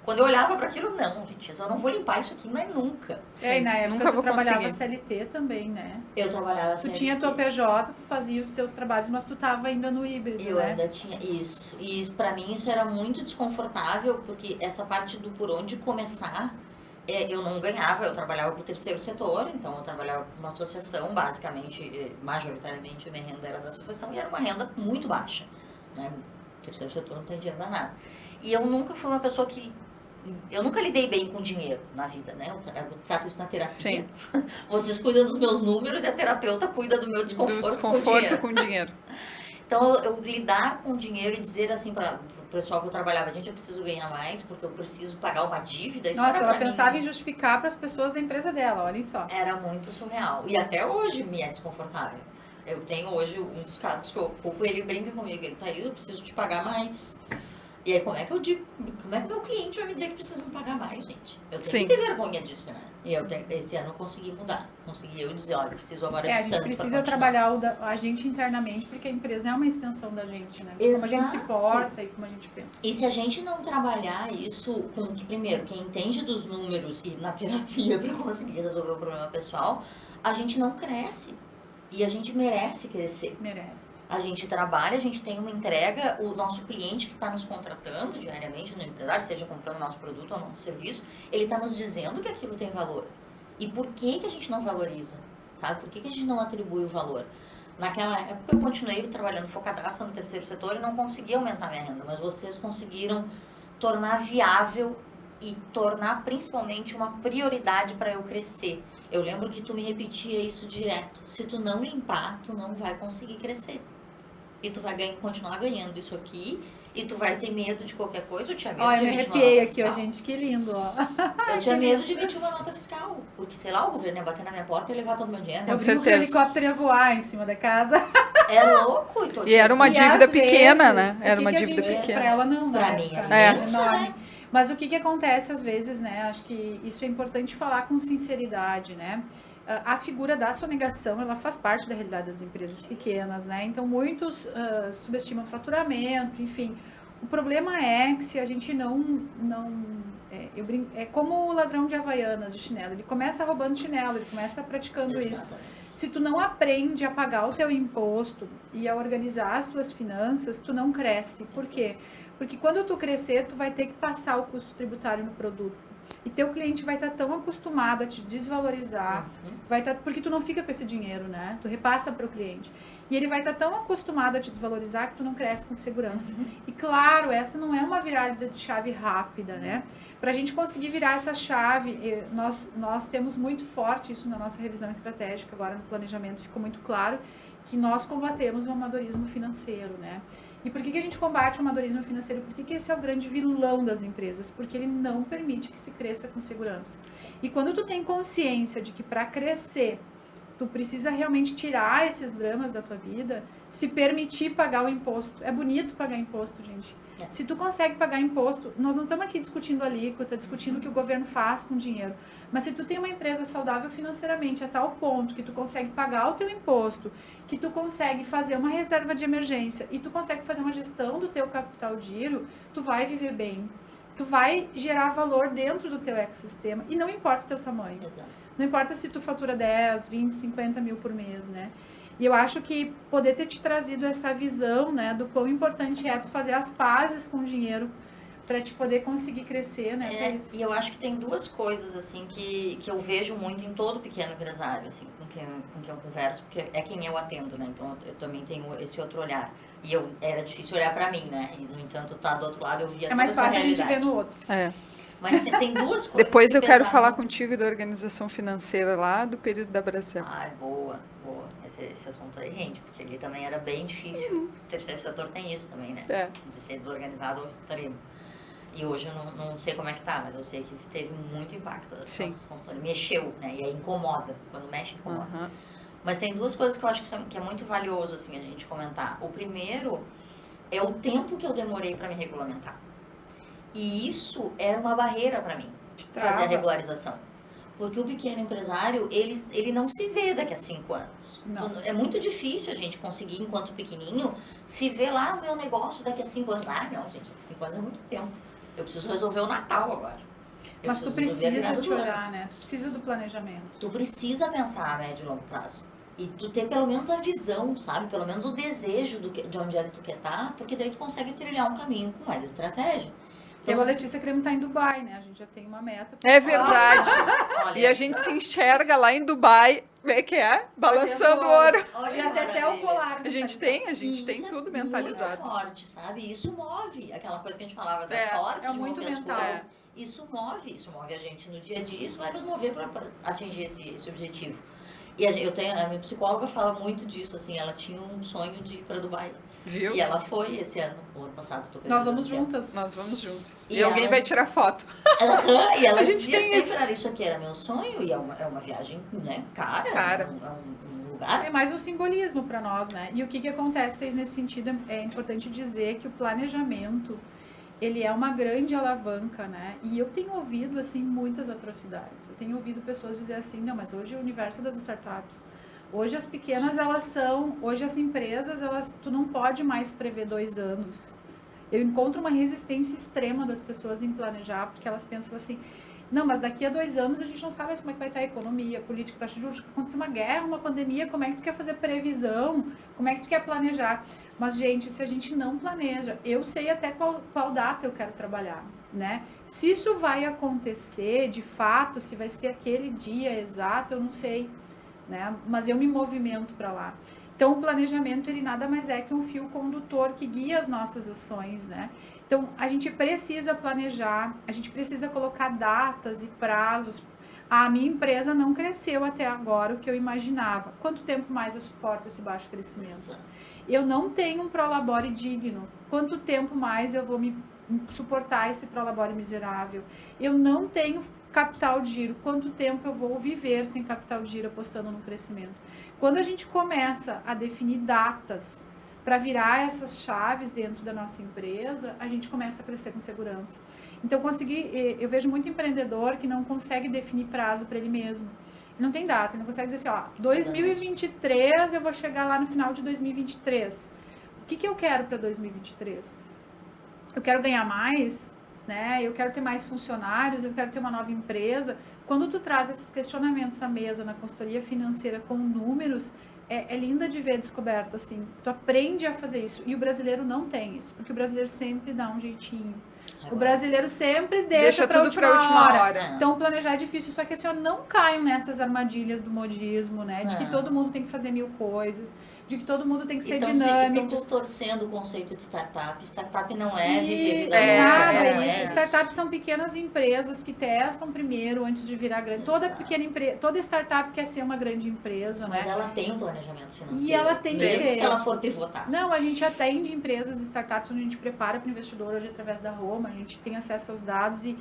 quando eu olhava pra aquilo, não, gente, eu não vou limpar isso aqui, mas nunca. E na época nunca tu vou trabalhava conseguir. CLT também, né? Eu trabalhava Tu tinha a tua PJ, tu fazia os teus trabalhos, mas tu tava ainda no híbrido, Eu né? ainda tinha isso. E pra mim isso era muito desconfortável, porque essa parte do por onde começar, eu não ganhava, eu trabalhava pro terceiro setor, então eu trabalhava com uma associação, basicamente, majoritariamente a minha renda era da associação, e era uma renda muito baixa, né? O terceiro setor não tem dinheiro pra nada. E eu nunca fui uma pessoa que... Eu nunca lidei bem com dinheiro na vida, né? Eu trato isso na terapia. Sim. Vocês cuidam dos meus números e a terapeuta cuida do meu desconforto com dinheiro. Então, eu lidar com dinheiro e dizer assim para o pessoal que eu trabalhava, gente, eu preciso ganhar mais porque eu preciso pagar uma dívida. Isso Nossa, era ela pra pensava mim, em justificar para as pessoas da empresa dela, olhem só. era muito surreal. E até hoje me é desconfortável. Eu tenho hoje um dos cargos que eu ocupo, ele brinca comigo, ele tá aí, eu preciso te pagar mais. E aí, como é que eu digo, como é que o meu cliente vai me dizer que precisa me pagar mais, gente? Eu tenho que ter vergonha disso, né? E esse ano eu consegui mudar. Consegui eu dizer, olha, eu preciso agora de tanto. A gente precisa trabalhar a gente internamente, porque a empresa é uma extensão da gente, né? Como a gente se porta e como a gente pensa. E se a gente não trabalhar isso com que, primeiro, quem entende dos números e na terapia para conseguir resolver o problema pessoal, a gente não cresce. E a gente merece crescer. Merece. A gente trabalha, a gente tem uma entrega, o nosso cliente que está nos contratando diariamente no empresário, seja comprando nosso produto ou nosso serviço, ele está nos dizendo que aquilo tem valor. E por que a gente não valoriza? Sabe? Por que a gente não atribui o valor? Naquela época eu continuei trabalhando focadaça no terceiro setor e não consegui aumentar minha renda, mas vocês conseguiram tornar viável e tornar principalmente uma prioridade para eu crescer. Eu lembro que tu me repetia isso direto. Se tu não limpar, tu não vai conseguir crescer. E tu vai continuar ganhando isso aqui, e tu vai ter medo de qualquer coisa. Eu tinha medo de emitir uma nota aqui, fiscal. ó, gente, que lindo, ó. Eu tinha medo de emitir uma nota fiscal, porque, sei lá, o governo ia bater na minha porta e levar todo o meu dinheiro. Com O certeza. helicóptero ia voar em cima da casa. É louco. E era uma dívida pequena, né? Era uma dívida pequena. Pra ela não, pra né? mim era imensa, né? Mas o que acontece às vezes, né? Acho que isso é importante falar com sinceridade, né? a figura da sonegação, ela faz parte da realidade das empresas pequenas, né? Então, muitos subestimam o faturamento, enfim. O problema é que se a gente é como o ladrão de Havaianas, de chinelo. Ele começa roubando chinelo, ele começa praticando isso. Se tu não aprende a pagar o teu imposto e a organizar as tuas finanças, tu não cresce. Por quê? Porque quando tu crescer, tu vai ter que passar o custo tributário no produto. E teu cliente vai estar tão acostumado a te desvalorizar, porque tu não fica com esse dinheiro, né? Tu repassa para o cliente. E ele vai estar tão acostumado a te desvalorizar que tu não cresce com segurança. E claro, essa não é uma virada de chave rápida, né? Para a gente conseguir virar essa chave, nós temos muito forte isso na nossa revisão estratégica, agora no planejamento ficou muito claro, que nós combatemos o amadorismo financeiro, né? E por que a gente combate o amadorismo financeiro? Porque esse é o grande vilão das empresas, porque ele não permite que se cresça com segurança. E quando tu tem consciência de que para crescer, tu precisa realmente tirar esses dramas da tua vida, se permitir pagar o imposto. É bonito pagar imposto, gente. Se tu consegue pagar imposto, nós não estamos aqui discutindo alíquota, discutindo o que o governo faz com o dinheiro. Mas se tu tem uma empresa saudável financeiramente a tal ponto que tu consegue pagar o teu imposto, que tu consegue fazer uma reserva de emergência e tu consegue fazer uma gestão do teu capital de giro, tu vai viver bem. Tu vai gerar valor dentro do teu ecossistema e não importa o teu tamanho. Exato. Não importa se tu fatura 10, 20, 50 mil por mês, né? E eu acho que poder ter te trazido essa visão, né, do quão importante é tu fazer as pazes com o dinheiro para te poder conseguir crescer, né? E eu acho que tem duas coisas, assim, que eu vejo muito em todo pequeno empresário, assim, com quem eu converso, porque é quem eu atendo, né? Então, eu também tenho esse outro olhar. E era difícil olhar para mim, né? E, no entanto, tá do outro lado, eu via toda essa realidade. É mais fácil a gente ver no outro. Mas tem duas coisas. Depois eu quero falar contigo da organização financeira lá do período da Braskem. Boa. Esse assunto aí rende, porque ali também era bem difícil. O terceiro setor tem isso também, né? De ser desorganizado ao extremo. E hoje eu não sei como é que tá, mas eu sei que teve muito impacto. As nossas consultorias mexeu, né? E aí incomoda. Quando mexe, incomoda. Mas tem duas coisas que eu acho que é muito valioso, assim, a gente comentar. O primeiro é o tempo que eu demorei para me regulamentar. E isso era uma barreira para mim, fazer a regularização. Porque o pequeno empresário, ele não se vê daqui a 5 anos. Então, é muito difícil a gente conseguir, enquanto pequenininho, se ver lá no meu negócio daqui a 5 anos. Não, gente, daqui a 5 anos é muito tempo. Eu preciso resolver o Natal agora. Mas tu precisa te olhar, né? Tu precisa do planejamento. Tu precisa pensar a médio e longo prazo. E tu ter pelo menos a visão, sabe? Pelo menos o desejo de onde é que tu quer estar, porque daí tu consegue trilhar um caminho com mais estratégia. Então, a Letícia queremos estar em Dubai, né? A gente já tem uma meta. É verdade. E a gente se enxerga lá em Dubai, balançando ouro. Já tem até o colar. A gente tem tudo mentalizado. Muito forte, sabe? Isso move aquela coisa que a gente falava da sorte, de mover as coisas. Isso move a gente no dia a dia, isso vai nos mover para atingir esse objetivo. E a minha psicóloga fala muito disso, assim, ela tinha um sonho de ir para Dubai. Viu? E ela foi esse ano, o ano passado. Nós vamos juntas. Nós vamos juntas. E alguém vai tirar foto. E ela a gente tem isso aqui era meu sonho, e é uma viagem, né, cara. É um lugar. É mais um simbolismo para nós, né? E o que acontece, Thaís, nesse sentido, é importante dizer que o planejamento, ele é uma grande alavanca, né? E eu tenho ouvido, assim, muitas atrocidades. Eu tenho ouvido pessoas dizer assim, não, mas hoje é o universo das startups. Hoje as pequenas, hoje as empresas, tu não pode mais prever 2 anos. Eu encontro uma resistência extrema das pessoas em planejar, porque elas pensam assim, não, mas daqui a 2 anos a gente não sabe mais como é que vai estar a economia, a política, taxa de juros, acontecer uma guerra, uma pandemia, como é que tu quer fazer previsão, como é que tu quer planejar? Mas, gente, se a gente não planeja, eu sei até qual data eu quero trabalhar, né? Se isso vai acontecer, de fato, se vai ser aquele dia exato, eu não sei, né? Mas eu me movimento para lá. Então, o planejamento, ele nada mais é que um fio condutor que guia as nossas ações, né? Então, a gente precisa planejar, a gente precisa colocar datas e prazos. A minha empresa não cresceu até agora o que eu imaginava. Quanto tempo mais eu suporto esse baixo crescimento? Eu não tenho um prolabore digno. Quanto tempo mais eu vou me suportar esse prolabore miserável? Eu não tenho capital de giro. Quanto tempo eu vou viver sem capital de giro apostando no crescimento? Quando a gente começa a definir datas para virar essas chaves dentro da nossa empresa, a gente começa a crescer com segurança. Então, eu vejo muito empreendedor que não consegue definir prazo para ele mesmo. Não tem data, ele não consegue dizer assim, ó, 2023 eu vou chegar lá no final de 2023. O que eu quero para 2023? Eu quero ganhar mais, né? Eu quero ter mais funcionários, eu quero ter uma nova empresa. Quando tu traz esses questionamentos à mesa na consultoria financeira com números, é linda de ver descoberta, assim. Tu aprende a fazer isso. E o brasileiro não tem isso, porque o brasileiro sempre dá um jeitinho. O brasileiro sempre deixa tudo para a última hora. Então, planejar é difícil. Só que assim, ó, não caiam nessas armadilhas do modismo, né? De que todo mundo tem que fazer 1000 coisas, de que todo mundo tem que ser dinâmico. Estão distorcendo o conceito de startup. Startup não é viver vida nada isso. Startups são pequenas empresas que testam primeiro antes de virar grande. Toda pequena empresa, toda startup quer ser uma grande empresa, mas né? ela tem um planejamento financeiro. E ela tem mesmo se ela for pivotar. Não, a gente atende empresas, startups, onde a gente prepara para o investidor hoje através da Roma, a gente tem acesso aos dados e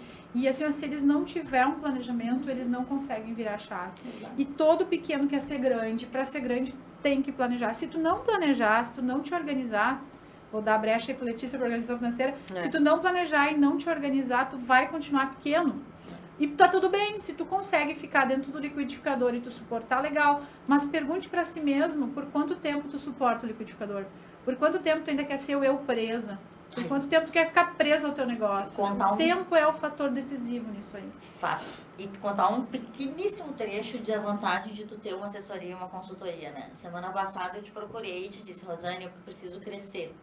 assim, se eles não tiverem um planejamento, eles não conseguem virar a chave. Exato. E todo pequeno quer ser grande, para ser grande tem que planejar. Se tu não planejar, se tu não te organizar, vou dar brecha aí para Letícia para organização financeira, se tu não planejar e não te organizar, tu vai continuar pequeno. E tá tudo bem, se tu consegue ficar dentro do liquidificador e tu suportar, legal. Mas pergunte para si mesmo por quanto tempo tu suporta o liquidificador. Por quanto tempo tu ainda quer ser o eu presa. Por quanto tempo tu quer ficar preso ao teu negócio. O tempo é o fator decisivo nisso aí. Fato. E contar um pequeníssimo trecho da vantagem de tu ter uma assessoria e uma consultoria, né? Semana passada eu te procurei e te disse, Rosane, eu preciso crescer.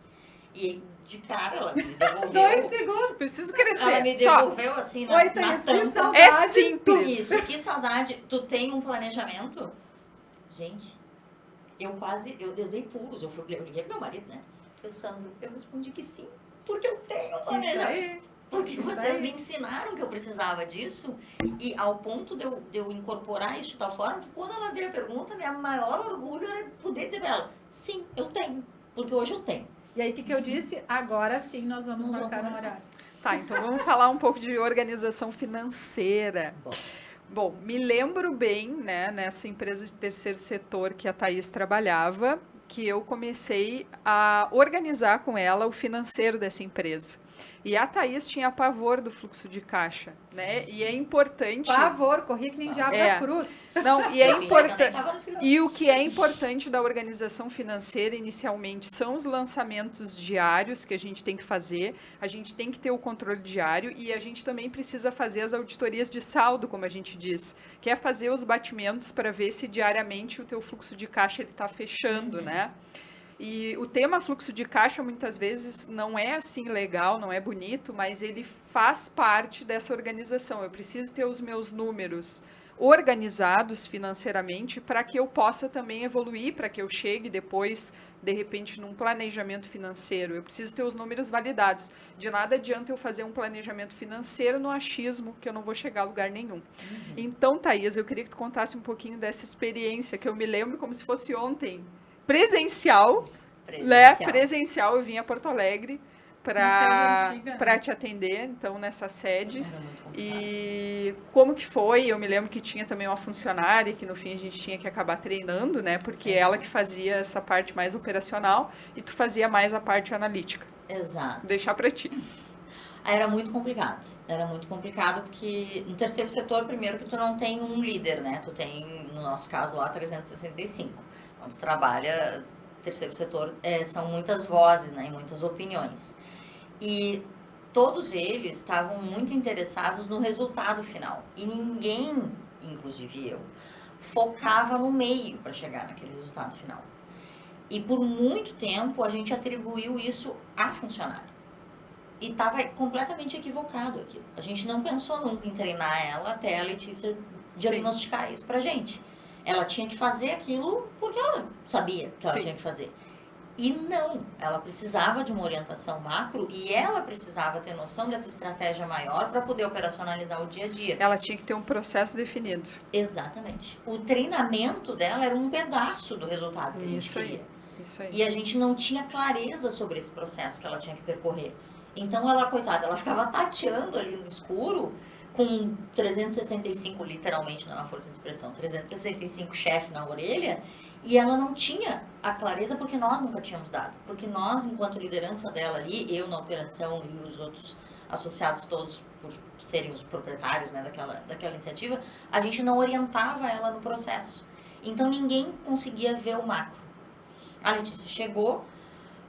E de cara ela me devolveu. 2 segundos. Preciso crescer. Ela me devolveu assim na tampa. É simples. Isso, que saudade. Tu tem um planejamento? Gente, eu dei pulos. Eu liguei pro meu marido, né? Sandro, eu respondi que sim, porque eu tenho um planejamento. Porque vocês me ensinaram que eu precisava disso. E ao ponto de eu incorporar isso de tal forma que quando ela veio a pergunta, minha maior orgulho era poder dizer pra ela, sim, eu tenho. Porque hoje eu tenho. E aí, o que eu disse? Agora sim, nós vamos marcar no horário. Tá, então vamos falar um pouco de organização financeira. Bom, me lembro bem, né, nessa empresa de terceiro setor que a Thaís trabalhava, que eu comecei a organizar com ela o financeiro dessa empresa. E a Thaís tinha pavor do fluxo de caixa, né? E é importante... Pavor, corria que nem diabo da cruz. Não, e é importante... E o que é importante da organização financeira, inicialmente, são os lançamentos diários que a gente tem que fazer. A gente tem que ter o controle diário e a gente também precisa fazer as auditorias de saldo, como a gente diz, que é fazer os batimentos para ver se diariamente o teu fluxo de caixa está fechando, né? E o tema fluxo de caixa muitas vezes não é assim legal, não é bonito, mas ele faz parte dessa organização. Eu preciso ter os meus números organizados financeiramente para que eu possa também evoluir, para que eu chegue depois, de repente, num planejamento financeiro. Eu preciso ter os números validados. De nada adianta eu fazer um planejamento financeiro no achismo, que eu não vou chegar a lugar nenhum. Então, Thaís, eu queria que tu contasse um pouquinho dessa experiência, que eu me lembro como se fosse ontem. Presencial, eu vim a Porto Alegre para te atender, então, nessa sede. Era muito complicado. E como que foi? Eu me lembro que tinha também uma funcionária que no fim a gente tinha que acabar treinando, né? Porque ela que fazia essa parte mais operacional e tu fazia mais a parte analítica. Exato. Deixar para ti. Era muito complicado porque no terceiro setor, primeiro que tu não tem um líder, né? Tu tem, no nosso caso lá, 365. Quando tu trabalha, terceiro setor, são muitas vozes, né, e muitas opiniões. E todos eles estavam muito interessados no resultado final. E ninguém, inclusive eu, focava no meio para chegar naquele resultado final. E por muito tempo a gente atribuiu isso a funcionário. E estava completamente equivocado aquilo. A gente não pensou nunca em treinar ela até a Letícia diagnosticar isso pra gente. Ela tinha que fazer aquilo porque ela sabia que ela tinha que fazer. E não, ela precisava de uma orientação macro e ela precisava ter noção dessa estratégia maior para poder operacionalizar o dia a dia. Ela tinha que ter um processo definido. Exatamente. O treinamento dela era um pedaço do resultado que a gente queria. Isso aí. E a gente não tinha clareza sobre esse processo que ela tinha que percorrer. Então ela, coitada, ela ficava tateando ali no escuro com 365, literalmente, não é uma força de expressão, 365 chefe na orelha, e ela não tinha a clareza porque nós nunca tínhamos dado. Porque nós, enquanto liderança dela ali, eu na operação e os outros associados todos por serem os proprietários, né, daquela iniciativa, a gente não orientava ela no processo. Então, ninguém conseguia ver o macro. A Letícia chegou,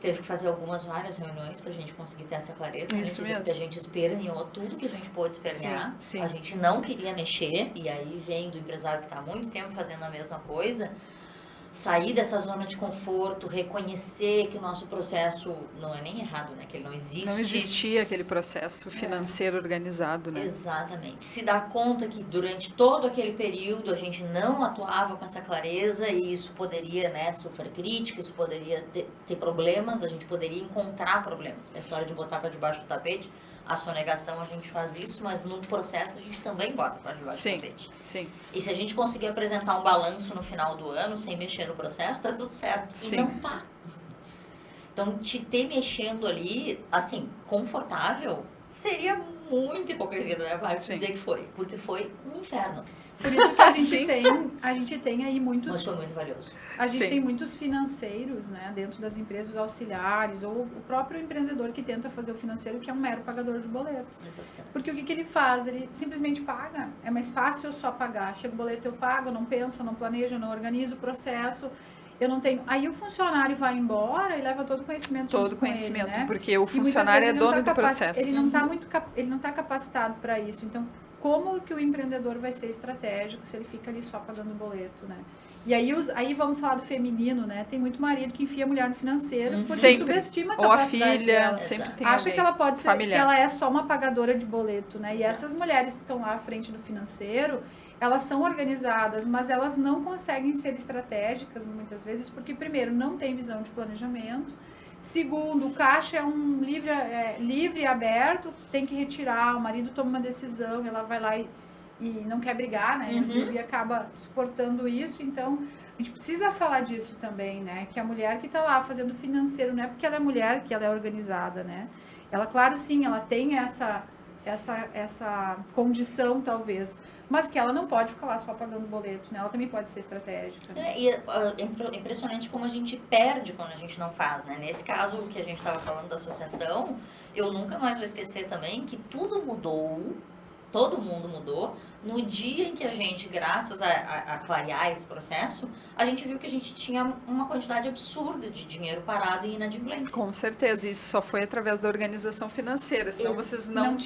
teve que fazer várias reuniões para a gente conseguir ter essa clareza. Isso mesmo. Porque a gente esperneou tudo que a gente pôde espernear. Sim. A gente não queria mexer, e aí vem do empresário que está há muito tempo fazendo a mesma coisa. Sair dessa zona de conforto, reconhecer que o nosso processo não é nem errado, né? Que ele não existe. Não existia aquele processo financeiro organizado, né? Exatamente. Se dar conta que durante todo aquele período a gente não atuava com essa clareza e isso poderia, né, sofrer crítica, isso poderia ter problemas, a gente poderia encontrar problemas. A história de botar para debaixo do tapete, a sonegação a gente faz isso, mas no processo a gente também bota para debaixo do tapete. Sim. E se a gente conseguir apresentar um balanço no final do ano, sem mexer no processo, tá tudo certo. Sim. E não tá. Então, te ter mexendo ali, assim, confortável, seria muita hipocrisia da minha parte dizer que foi. Porque foi um inferno. Por isso que a gente tem aí muitos... Mas foi muito valioso. A gente tem muitos financeiros, né, dentro das empresas auxiliares, ou o próprio empreendedor que tenta fazer o financeiro, que é um mero pagador de boleto. Exatamente. Porque o que ele faz? Ele simplesmente paga. É mais fácil eu só pagar. Chega o boleto, eu pago, eu não penso, eu não planejo, eu não organizo o processo. Eu não tenho... Aí o funcionário vai embora e leva todo o conhecimento. Todo o conhecimento, ele, né? porque o funcionário é dono do processo. Ele não está capacitado para isso. Então, como que o empreendedor vai ser estratégico se ele fica ali só pagando o boleto, né? E aí vamos falar do feminino, né? Tem muito marido que enfia a mulher no financeiro porque subestima a capacidade ou a filha, dela. sempre tem Acha que ela pode ser, familiar. que ela é só uma pagadora de boleto, né? E essas mulheres que estão lá à frente do financeiro, elas são organizadas, mas elas não conseguem ser estratégicas muitas vezes porque, primeiro, não tem visão de planejamento. Segundo, o caixa é um livre e aberto, tem que retirar, o marido toma uma decisão, ela vai lá e não quer brigar, né? E acaba suportando isso. Então, a gente precisa falar disso também, né? Que a mulher que está lá fazendo financeiro, não é porque ela é mulher que ela é organizada, né? Ela, claro, sim, ela tem essa condição, talvez, mas que ela não pode ficar lá só pagando boleto, né? Ela também pode ser estratégica. Né? É impressionante como a gente perde quando a gente não faz, né? Nesse caso que a gente estava falando da associação, eu nunca mais vou esquecer também que tudo mudou, todo mundo mudou, no dia em que a gente, graças a clarear esse processo, a gente viu que a gente tinha uma quantidade absurda de dinheiro parado e inadimplência. Com certeza, isso só foi através da organização financeira, senão vocês não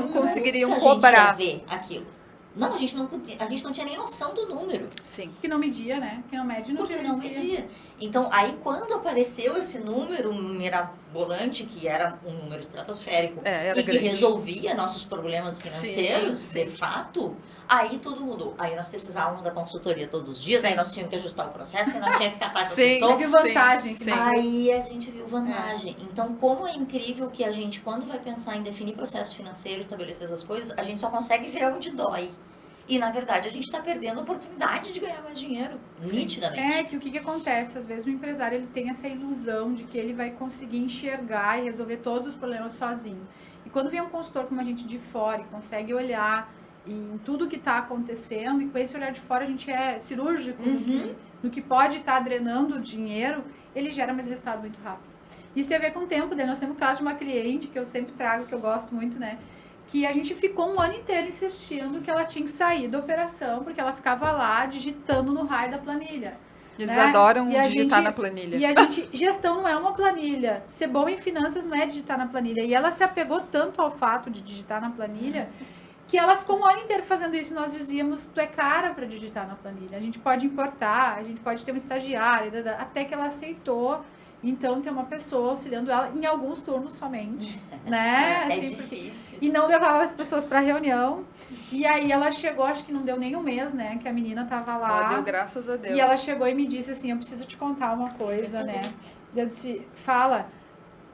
conseguiriam a cobrar. Gente ia ver aquilo. Não, a gente não tinha nem noção do número. Sim. Que não media, né? Que não mede, não Porque não media. Então, aí quando apareceu esse número mirabolante, que era um número estratosférico, era e que grande. resolvia nossos problemas financeiros, sim. de fato, aí tudo mudou. Aí nós precisávamos da consultoria todos os dias, aí nós tínhamos que ajustar o processo, aí nós tínhamos que capar essa pessoa. Aí viu vantagem. Sim. Aí a gente viu vantagem. Então, como é incrível que a gente, quando vai pensar em definir processo financeiro, estabelecer essas coisas, a gente só consegue ver onde dói. E, na verdade, a gente está perdendo a oportunidade de ganhar mais dinheiro, nitidamente. É que o que acontece? Às vezes o empresário ele tem essa ilusão de que ele vai conseguir enxergar e resolver todos os problemas sozinho. E quando vem um consultor como a gente de fora e consegue olhar em tudo que está acontecendo, e com esse olhar de fora a gente é cirúrgico no que pode estar drenando o dinheiro, ele gera mais resultado muito rápido. Isso tem a ver com o tempo, né? Nós temos o caso de uma cliente que eu sempre trago, que eu gosto muito, né? Que a gente ficou um ano inteiro insistindo que ela tinha que sair da operação, porque ela ficava lá digitando no raio da planilha. Eles adoram digitar na planilha. E gestão não é uma planilha. Ser bom em finanças não é digitar na planilha. E ela se apegou tanto ao fato de digitar na planilha, que ela ficou um ano inteiro fazendo isso. E nós dizíamos, tu é cara para digitar na planilha. A gente pode importar, a gente pode ter um estagiário, até que ela aceitou. Então, tem uma pessoa auxiliando ela em alguns turnos somente, né? É assim, difícil. E não levava as pessoas para reunião. E aí ela chegou, acho que não deu nem um mês, né? Que a menina tava lá. Ela deu graças a Deus. E ela chegou e me disse assim, eu preciso te contar uma coisa, né? Eu disse, fala,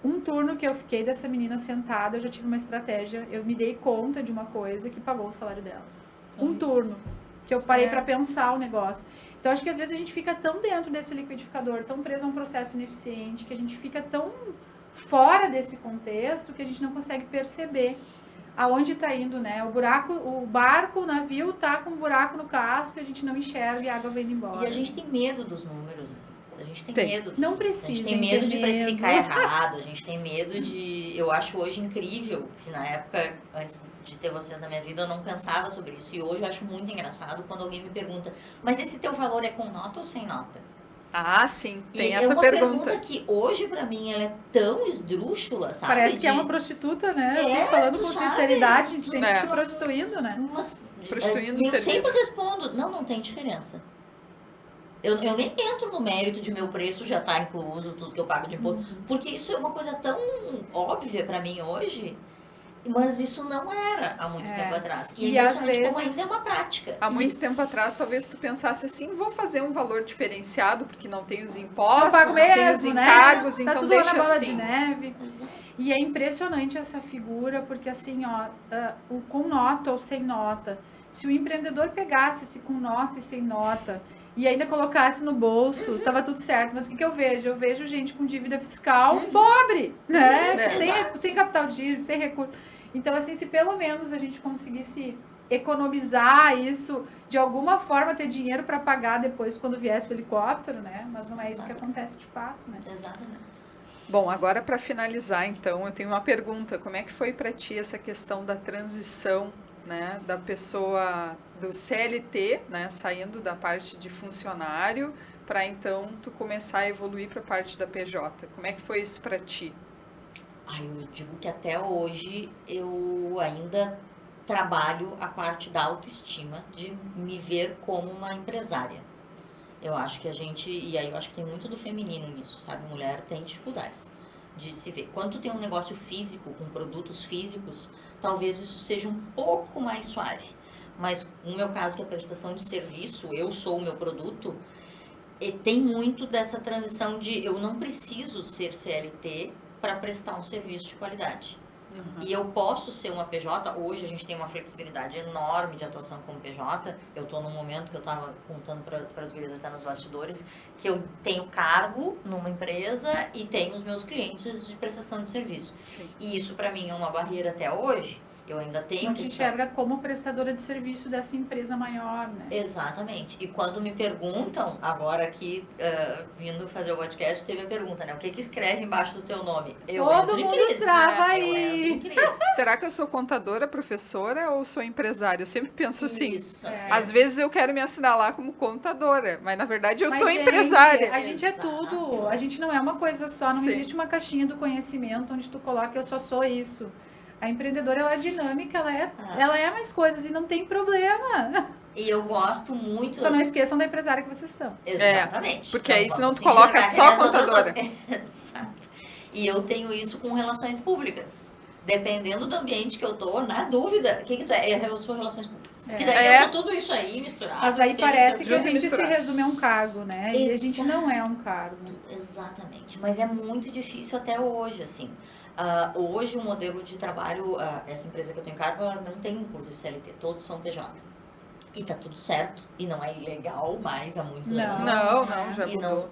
um turno que eu fiquei dessa menina sentada, eu já tive uma estratégia. Eu me dei conta de uma coisa que pagou o salário dela. Um turno. Que eu parei para pensar o negócio. Então, acho que às vezes a gente fica tão dentro desse liquidificador, tão preso a um processo ineficiente, que a gente fica tão fora desse contexto que a gente não consegue perceber aonde está indo, né? O barco, o navio está com um buraco no casco, a gente não enxerga e a água vem embora. E a gente tem medo dos números, né? A gente tem Tem. medo. Não A precisa gente tem medo de ter precificar medo. errado, a gente tem medo de... Eu acho hoje incrível, que na época, antes de ter vocês na minha vida, eu não pensava sobre isso. E hoje eu acho muito engraçado quando alguém me pergunta, mas esse teu valor é com nota ou sem nota? Ah, sim, tem E essa é uma pergunta. pergunta que hoje, pra mim, ela é tão esdrúxula, sabe? Parece que é uma prostituta, né? Assim, falando com sabe? sinceridade, a gente tem que É. se prostituindo, né? Prostituindo E eu serviço. sempre respondo, não tem diferença. Eu nem entro no mérito de meu preço já tá incluso, tudo que eu pago de imposto. Porque isso é uma coisa tão óbvia pra mim hoje, mas isso não era há muito tempo atrás. E E é às impressionante como vezes- ainda é uma prática. Há muito tempo atrás, talvez tu pensasse assim, vou fazer um valor diferenciado, porque não tem os impostos, Eu pago não tem os mesmo, né? encargos, Tá então tudo lá deixa na bola assim. de neve. E é impressionante essa figura, porque assim, ó, o com nota ou sem nota, se o empreendedor pegasse esse com nota e sem nota e ainda colocasse no bolso, tava tudo certo. Mas o que eu vejo? Eu vejo gente com dívida fiscal pobre, né? Exato. Sem capital de giro, sem recurso. Então, assim, se pelo menos a gente conseguisse economizar isso, de alguma forma ter dinheiro para pagar depois quando viesse o helicóptero, né? Mas não é isso que acontece de fato, né? Exatamente. Bom, agora para finalizar, então, eu tenho uma pergunta. Como é que foi para ti essa questão da transição, né, da pessoa do CLT, né, saindo da parte de funcionário, para então tu começar a evoluir para a parte da PJ? Como é que foi isso para ti? Eu digo que até hoje eu ainda trabalho a parte da autoestima, de me ver como uma empresária. Eu acho que a gente, e aí eu acho que tem muito do feminino nisso, sabe? Mulher tem dificuldades de se ver. Quando tu tem um negócio físico, com produtos físicos, talvez isso seja um pouco mais suave. Mas no meu caso, que é a prestação de serviço, eu sou o meu produto, e tem muito dessa transição de eu não preciso ser CLT para prestar um serviço de qualidade. E eu posso ser uma PJ, hoje a gente tem uma flexibilidade enorme de atuação como PJ. Eu estou num momento que eu estava contando para as gurias até nos bastidores, que eu tenho cargo numa empresa e tenho os meus clientes de prestação de serviço. Sim. E isso para mim é uma barreira até hoje. Eu ainda tenho Não te enxerga como prestadora de serviço dessa empresa maior, né? Exatamente. E quando me perguntam, agora aqui, vindo fazer o podcast, teve a pergunta, né? O que escreve embaixo do teu nome? Eu Todo entro em mundo crise, trava né? aí. Eu entro em crise. Será que eu sou contadora, professora ou sou empresária? Eu sempre penso assim. Isso. Às vezes eu quero me assinalar como contadora, mas na verdade eu Mas, sou gente, empresária. A gente é tudo. A gente não é uma coisa só. Não Sim. existe uma caixinha do conhecimento onde tu coloca eu só sou isso. A empreendedora, ela é dinâmica, ela é mais coisas e não tem problema. E eu gosto muito... Só não esqueçam da empresária que vocês são. Exatamente. Porque aí senão vamos tu coloca enxergar que só as outras contadora. Exato. E eu tenho isso com relações públicas. Dependendo do ambiente que eu tô, na dúvida, o que tu é? Eu sou relações públicas. Que daí eu sou tudo isso aí misturado. Mas aí seja parece que junto a e gente se misturado. resume a um cargo, né? E a gente não é um cargo. Exatamente, mas é muito difícil até hoje, assim. Hoje o modelo de trabalho, essa empresa que eu tenho cargo, ela não tem inclusive CLT, todos são PJ. E tá tudo certo, e não é ilegal mais há muitos anos. Não, já E mudou.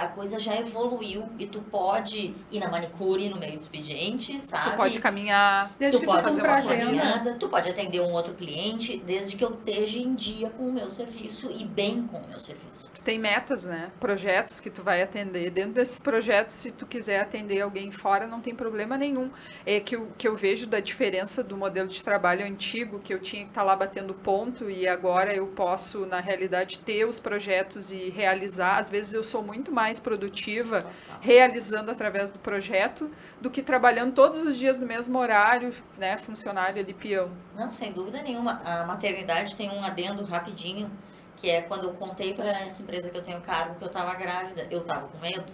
a coisa já evoluiu e tu pode ir na manicure no meio do expediente, sabe? Tu pode caminhar. Desde Tu que pode tu fazer cumpra a uma agenda. caminhada, tu pode atender um outro cliente, desde que eu esteja em dia com o meu serviço e bem com o meu serviço. Tu tem metas, né? Projetos que tu vai atender. Dentro desses projetos, se tu quiser atender alguém fora, não tem problema nenhum. É que eu vejo da diferença do modelo de trabalho antigo, que eu tinha que estar lá batendo ponto e agora eu posso, na realidade, ter os projetos e realizar. Às vezes eu sou muito mais produtiva realizando através do projeto do que trabalhando todos os dias no mesmo horário, né? Funcionário ali, peão. Não, sem dúvida nenhuma. A maternidade tem um adendo rapidinho, que é quando eu contei para essa empresa que eu tenho cargo que eu estava grávida, eu estava com medo,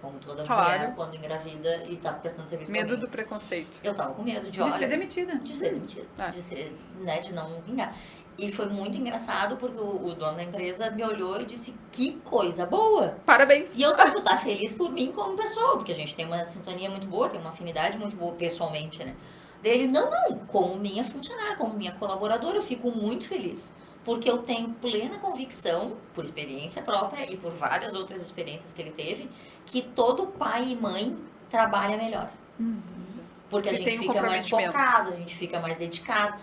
como toda mulher quando engravida e está prestando serviço pra Medo alguém. do preconceito. Eu estava com medo de ser demitida. De ser demitida, Ah. de ser, né, de não vingar. E foi muito engraçado porque o dono da empresa me olhou e disse, que coisa boa! Parabéns! E eu tu tá feliz por mim como pessoa, porque a gente tem uma sintonia muito boa, tem uma afinidade muito boa pessoalmente, né? Dele, não, como minha funcionária, como minha colaboradora, eu fico muito feliz. Porque eu tenho plena convicção, por experiência própria e por várias outras experiências que ele teve, que todo pai e mãe trabalha melhor. Porque a Ele gente tem um fica mais comprometimento. focado, a gente fica mais dedicado.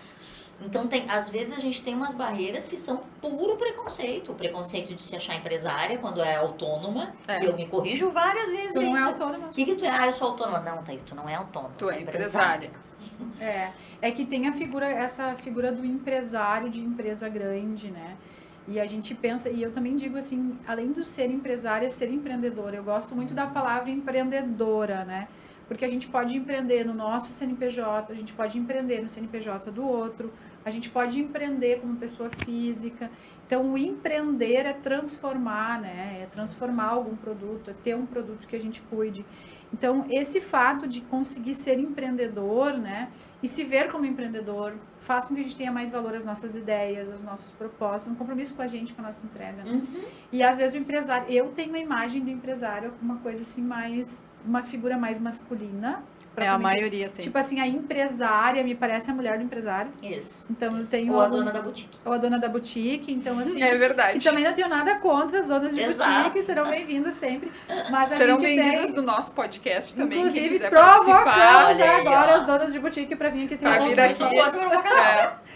Então, às vezes a gente tem umas barreiras que são puro preconceito. O preconceito de se achar empresária quando é autônoma. E eu me corrijo várias vezes. Tu não é autônoma. O que tu é? Ah, eu sou autônoma. Não, Thaís, tu não é autônoma. Tu é empresária. É que tem essa figura do empresário de empresa grande, né? E a gente pensa, e eu também digo assim, além de ser empresária, ser empreendedora. Eu gosto muito da palavra empreendedora, né? Porque a gente pode empreender no nosso CNPJ, a gente pode empreender no CNPJ do outro, a gente pode empreender como pessoa física. Então, o empreender é transformar, né? É transformar algum produto, é ter um produto que a gente cuide. Então, esse fato de conseguir ser empreendedor, né? E se ver como empreendedor, faz com que a gente tenha mais valor às nossas ideias, aos nossos propósitos, um compromisso com a gente, com a nossa entrega, né? E às vezes o empresário, eu tenho a imagem do empresário uma coisa assim mais, uma figura mais masculina. A maioria tem. Tipo assim, a empresária me parece a mulher do empresário. Isso. Então eu tenho... Ou a dona da boutique. Ou a dona da boutique, então assim... É verdade. E também não tenho nada contra as donas de boutique, serão bem-vindas sempre. Mas serão bem-vindas do nosso podcast também, inclusive, quem quiser participar. Provocamos já agora as donas de boutique pra vir aqui. Pra vir aqui.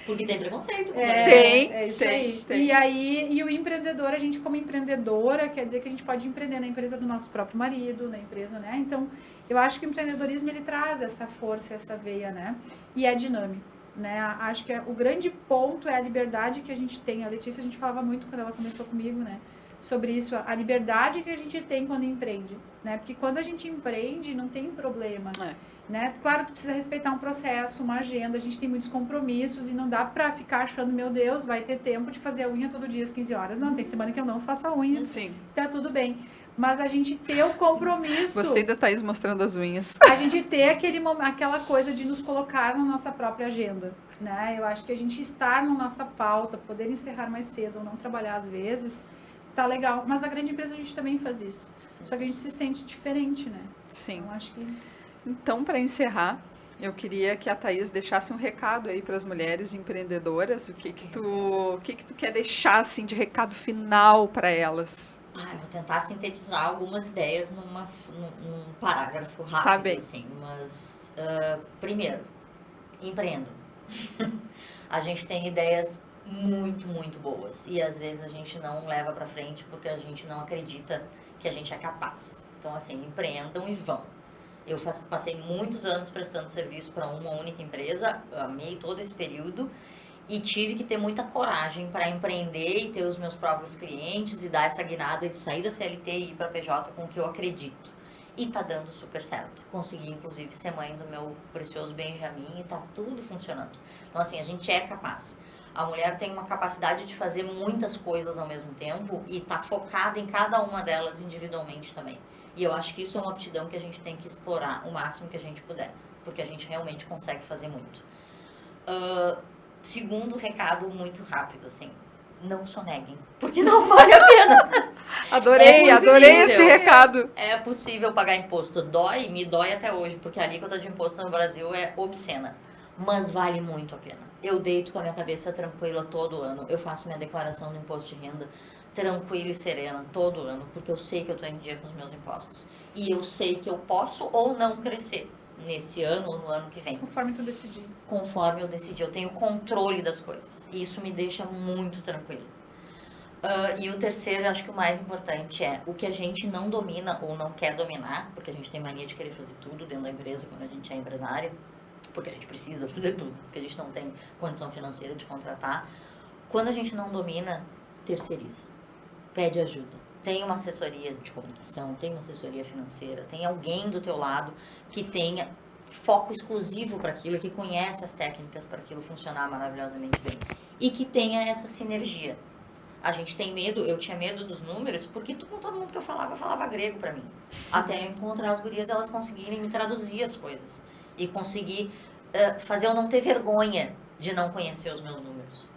Porque tem preconceito. É isso aí. E aí, o empreendedor, a gente como empreendedora, quer dizer que a gente pode empreender na empresa do nosso próprio marido, na empresa, né? Então, eu acho que o empreendedorismo, ele traz essa força, essa veia, né? E é dinâmico, né? Acho que o grande ponto é a liberdade que a gente tem. A Letícia, a gente falava muito quando ela começou comigo, né? Sobre isso, a liberdade que a gente tem quando empreende, né? Porque quando a gente empreende, não tem problema. Né? Claro que precisa respeitar um processo, uma agenda, a gente tem muitos compromissos e não dá pra ficar achando, meu Deus, vai ter tempo de fazer a unha todo dia às 15 horas. Não, tem semana que eu não faço a unha. Sim. Tá tudo bem. Mas a gente ter o compromisso... Gostei da Thaís mostrando as unhas. A gente ter aquela coisa de nos colocar na nossa própria agenda, né? Eu acho que a gente estar na nossa pauta, poder encerrar mais cedo ou não trabalhar às vezes, tá legal. Mas na grande empresa a gente também faz isso. Só que a gente se sente diferente, né? Sim. Então, acho que... Então, para encerrar, eu queria que a Thaís deixasse um recado aí para as mulheres empreendedoras. O que tu quer deixar assim de recado final para elas? Eu vou tentar sintetizar algumas ideias num parágrafo rápido, tá bem. Assim. Mas, primeiro, empreendam. A gente tem ideias muito, muito boas e às vezes a gente não leva para frente porque a gente não acredita que a gente é capaz. Então, assim, empreendam e vão. Eu passei muitos anos prestando serviço para uma única empresa, amei todo esse período e tive que ter muita coragem para empreender e ter os meus próprios clientes e dar essa guinada de sair da CLT e ir para PJ com o que eu acredito. E tá dando super certo. Consegui, inclusive, ser mãe do meu precioso Benjamin e tá tudo funcionando. Então, assim, a gente é capaz. A mulher tem uma capacidade de fazer muitas coisas ao mesmo tempo e tá focada em cada uma delas individualmente também. E eu acho que isso é uma aptidão que a gente tem que explorar o máximo que a gente puder, porque a gente realmente consegue fazer muito. Segundo recado muito rápido, assim, não soneguem, porque não vale a pena. Adorei esse recado. É possível pagar imposto. Me dói até hoje, porque a alíquota de imposto no Brasil é obscena, mas vale muito a pena. Eu deito com a minha cabeça tranquila todo ano, eu faço minha declaração do imposto de renda tranquila e serena todo ano, porque eu sei que eu estou em dia com os meus impostos. E eu sei que eu posso ou não crescer nesse ano ou no ano que vem. Conforme tu decidir. Conforme eu decidi. Eu tenho controle das coisas. E isso me deixa muito tranquilo. E o terceiro, acho que o mais importante é o que a gente não domina ou não quer dominar, porque a gente tem mania de querer fazer tudo dentro da empresa quando a gente é empresário, porque a gente precisa fazer tudo, porque a gente não tem condição financeira de contratar. Quando a gente não domina, terceiriza. Pede ajuda. Tem uma assessoria de comunicação, tem uma assessoria financeira, tem alguém do teu lado que tenha foco exclusivo para aquilo, que conhece as técnicas para aquilo funcionar maravilhosamente bem e que tenha essa sinergia. A gente tem medo, eu tinha medo dos números, porque com todo mundo que eu falava grego para mim. Até eu encontrar as gurias, elas conseguirem me traduzir as coisas e conseguir fazer eu não ter vergonha de não conhecer os meus números.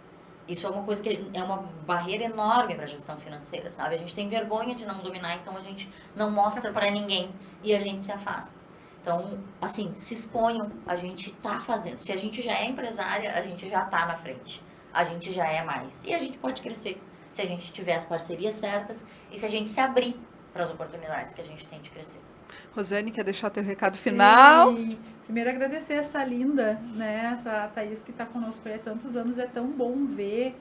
Isso é uma coisa que é uma barreira enorme para a gestão financeira, sabe? A gente tem vergonha de não dominar, então a gente não mostra para ninguém e a gente se afasta. Então, assim, se exponham, a gente tá fazendo. Se a gente já é empresária, a gente já tá na frente. A gente já é mais. E a gente pode crescer se a gente tiver as parcerias certas e se a gente se abrir para as oportunidades que a gente tem de crescer. Rosane, quer deixar teu recado final? Sim. Primeiro agradecer essa linda, né, essa Thaís que está conosco há tantos anos. É tão bom ver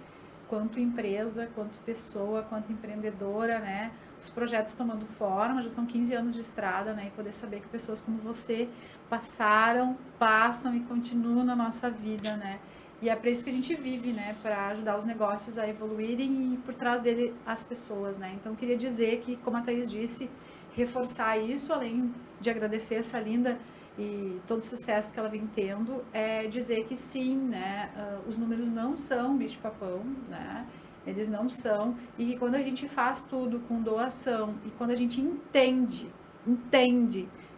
quanto empresa, quanto pessoa, quanto empreendedora, né, os projetos tomando forma. Já são 15 anos de estrada, né, e poder saber que pessoas como você passaram, passam e continuam na nossa vida, né. E é para isso que a gente vive, né, para ajudar os negócios a evoluírem e por trás dele as pessoas, né. Então, eu queria dizer que, como a Thaís disse, reforçar isso, além de agradecer essa linda e todo o sucesso que ela vem tendo, é dizer que sim, né, os números não são bicho-papão, né, eles não são, e que quando a gente faz tudo com doação e quando a gente entende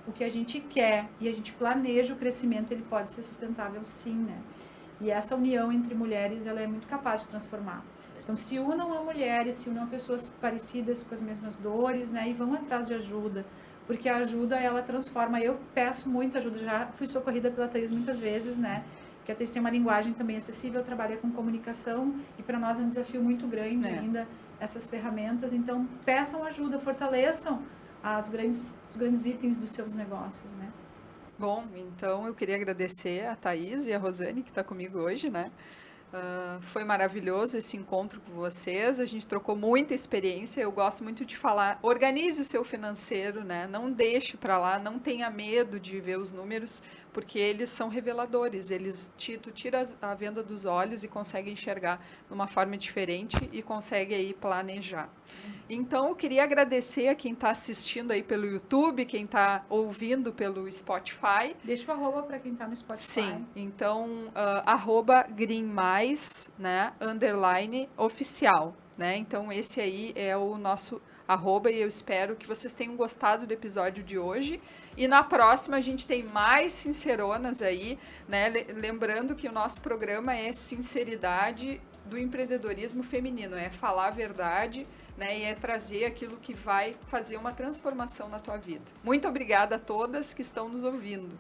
o que a gente quer e a gente planeja o crescimento, ele pode ser sustentável sim, né, e essa união entre mulheres, ela é muito capaz de transformar. Então, se unam a mulheres, se unam a pessoas parecidas com as mesmas dores, né, e vão atrás de ajuda, porque a ajuda, ela transforma. Eu peço muita ajuda, já fui socorrida pela Thaís muitas vezes, né, porque a Thaís tem uma linguagem também acessível, trabalha com comunicação, e para nós é um desafio muito grande ainda essas ferramentas. Então, peçam ajuda, fortaleçam os grandes itens dos seus negócios, né. Bom, então eu queria agradecer a Thaís e a Rosane, que está comigo hoje, né. Foi maravilhoso esse encontro com vocês, a gente trocou muita experiência. Eu gosto muito de falar, organize o seu financeiro, né? Não deixe para lá, não tenha medo de ver os números, porque eles são reveladores, tu tira a venda dos olhos e consegue enxergar de uma forma diferente e consegue aí planejar. Então, eu queria agradecer a quem está assistindo aí pelo YouTube, quem está ouvindo pelo Spotify. Deixa o arroba para quem está no Spotify. Sim, então, @greenmais, né, _oficial, né? Então, esse aí é o nosso arroba e eu espero que vocês tenham gostado do episódio de hoje. E na próxima a gente tem mais sinceronas aí, né? Lembrando que o nosso programa é sinceridade do empreendedorismo feminino, é falar a verdade, né, e é trazer aquilo que vai fazer uma transformação na tua vida. Muito obrigada a todas que estão nos ouvindo.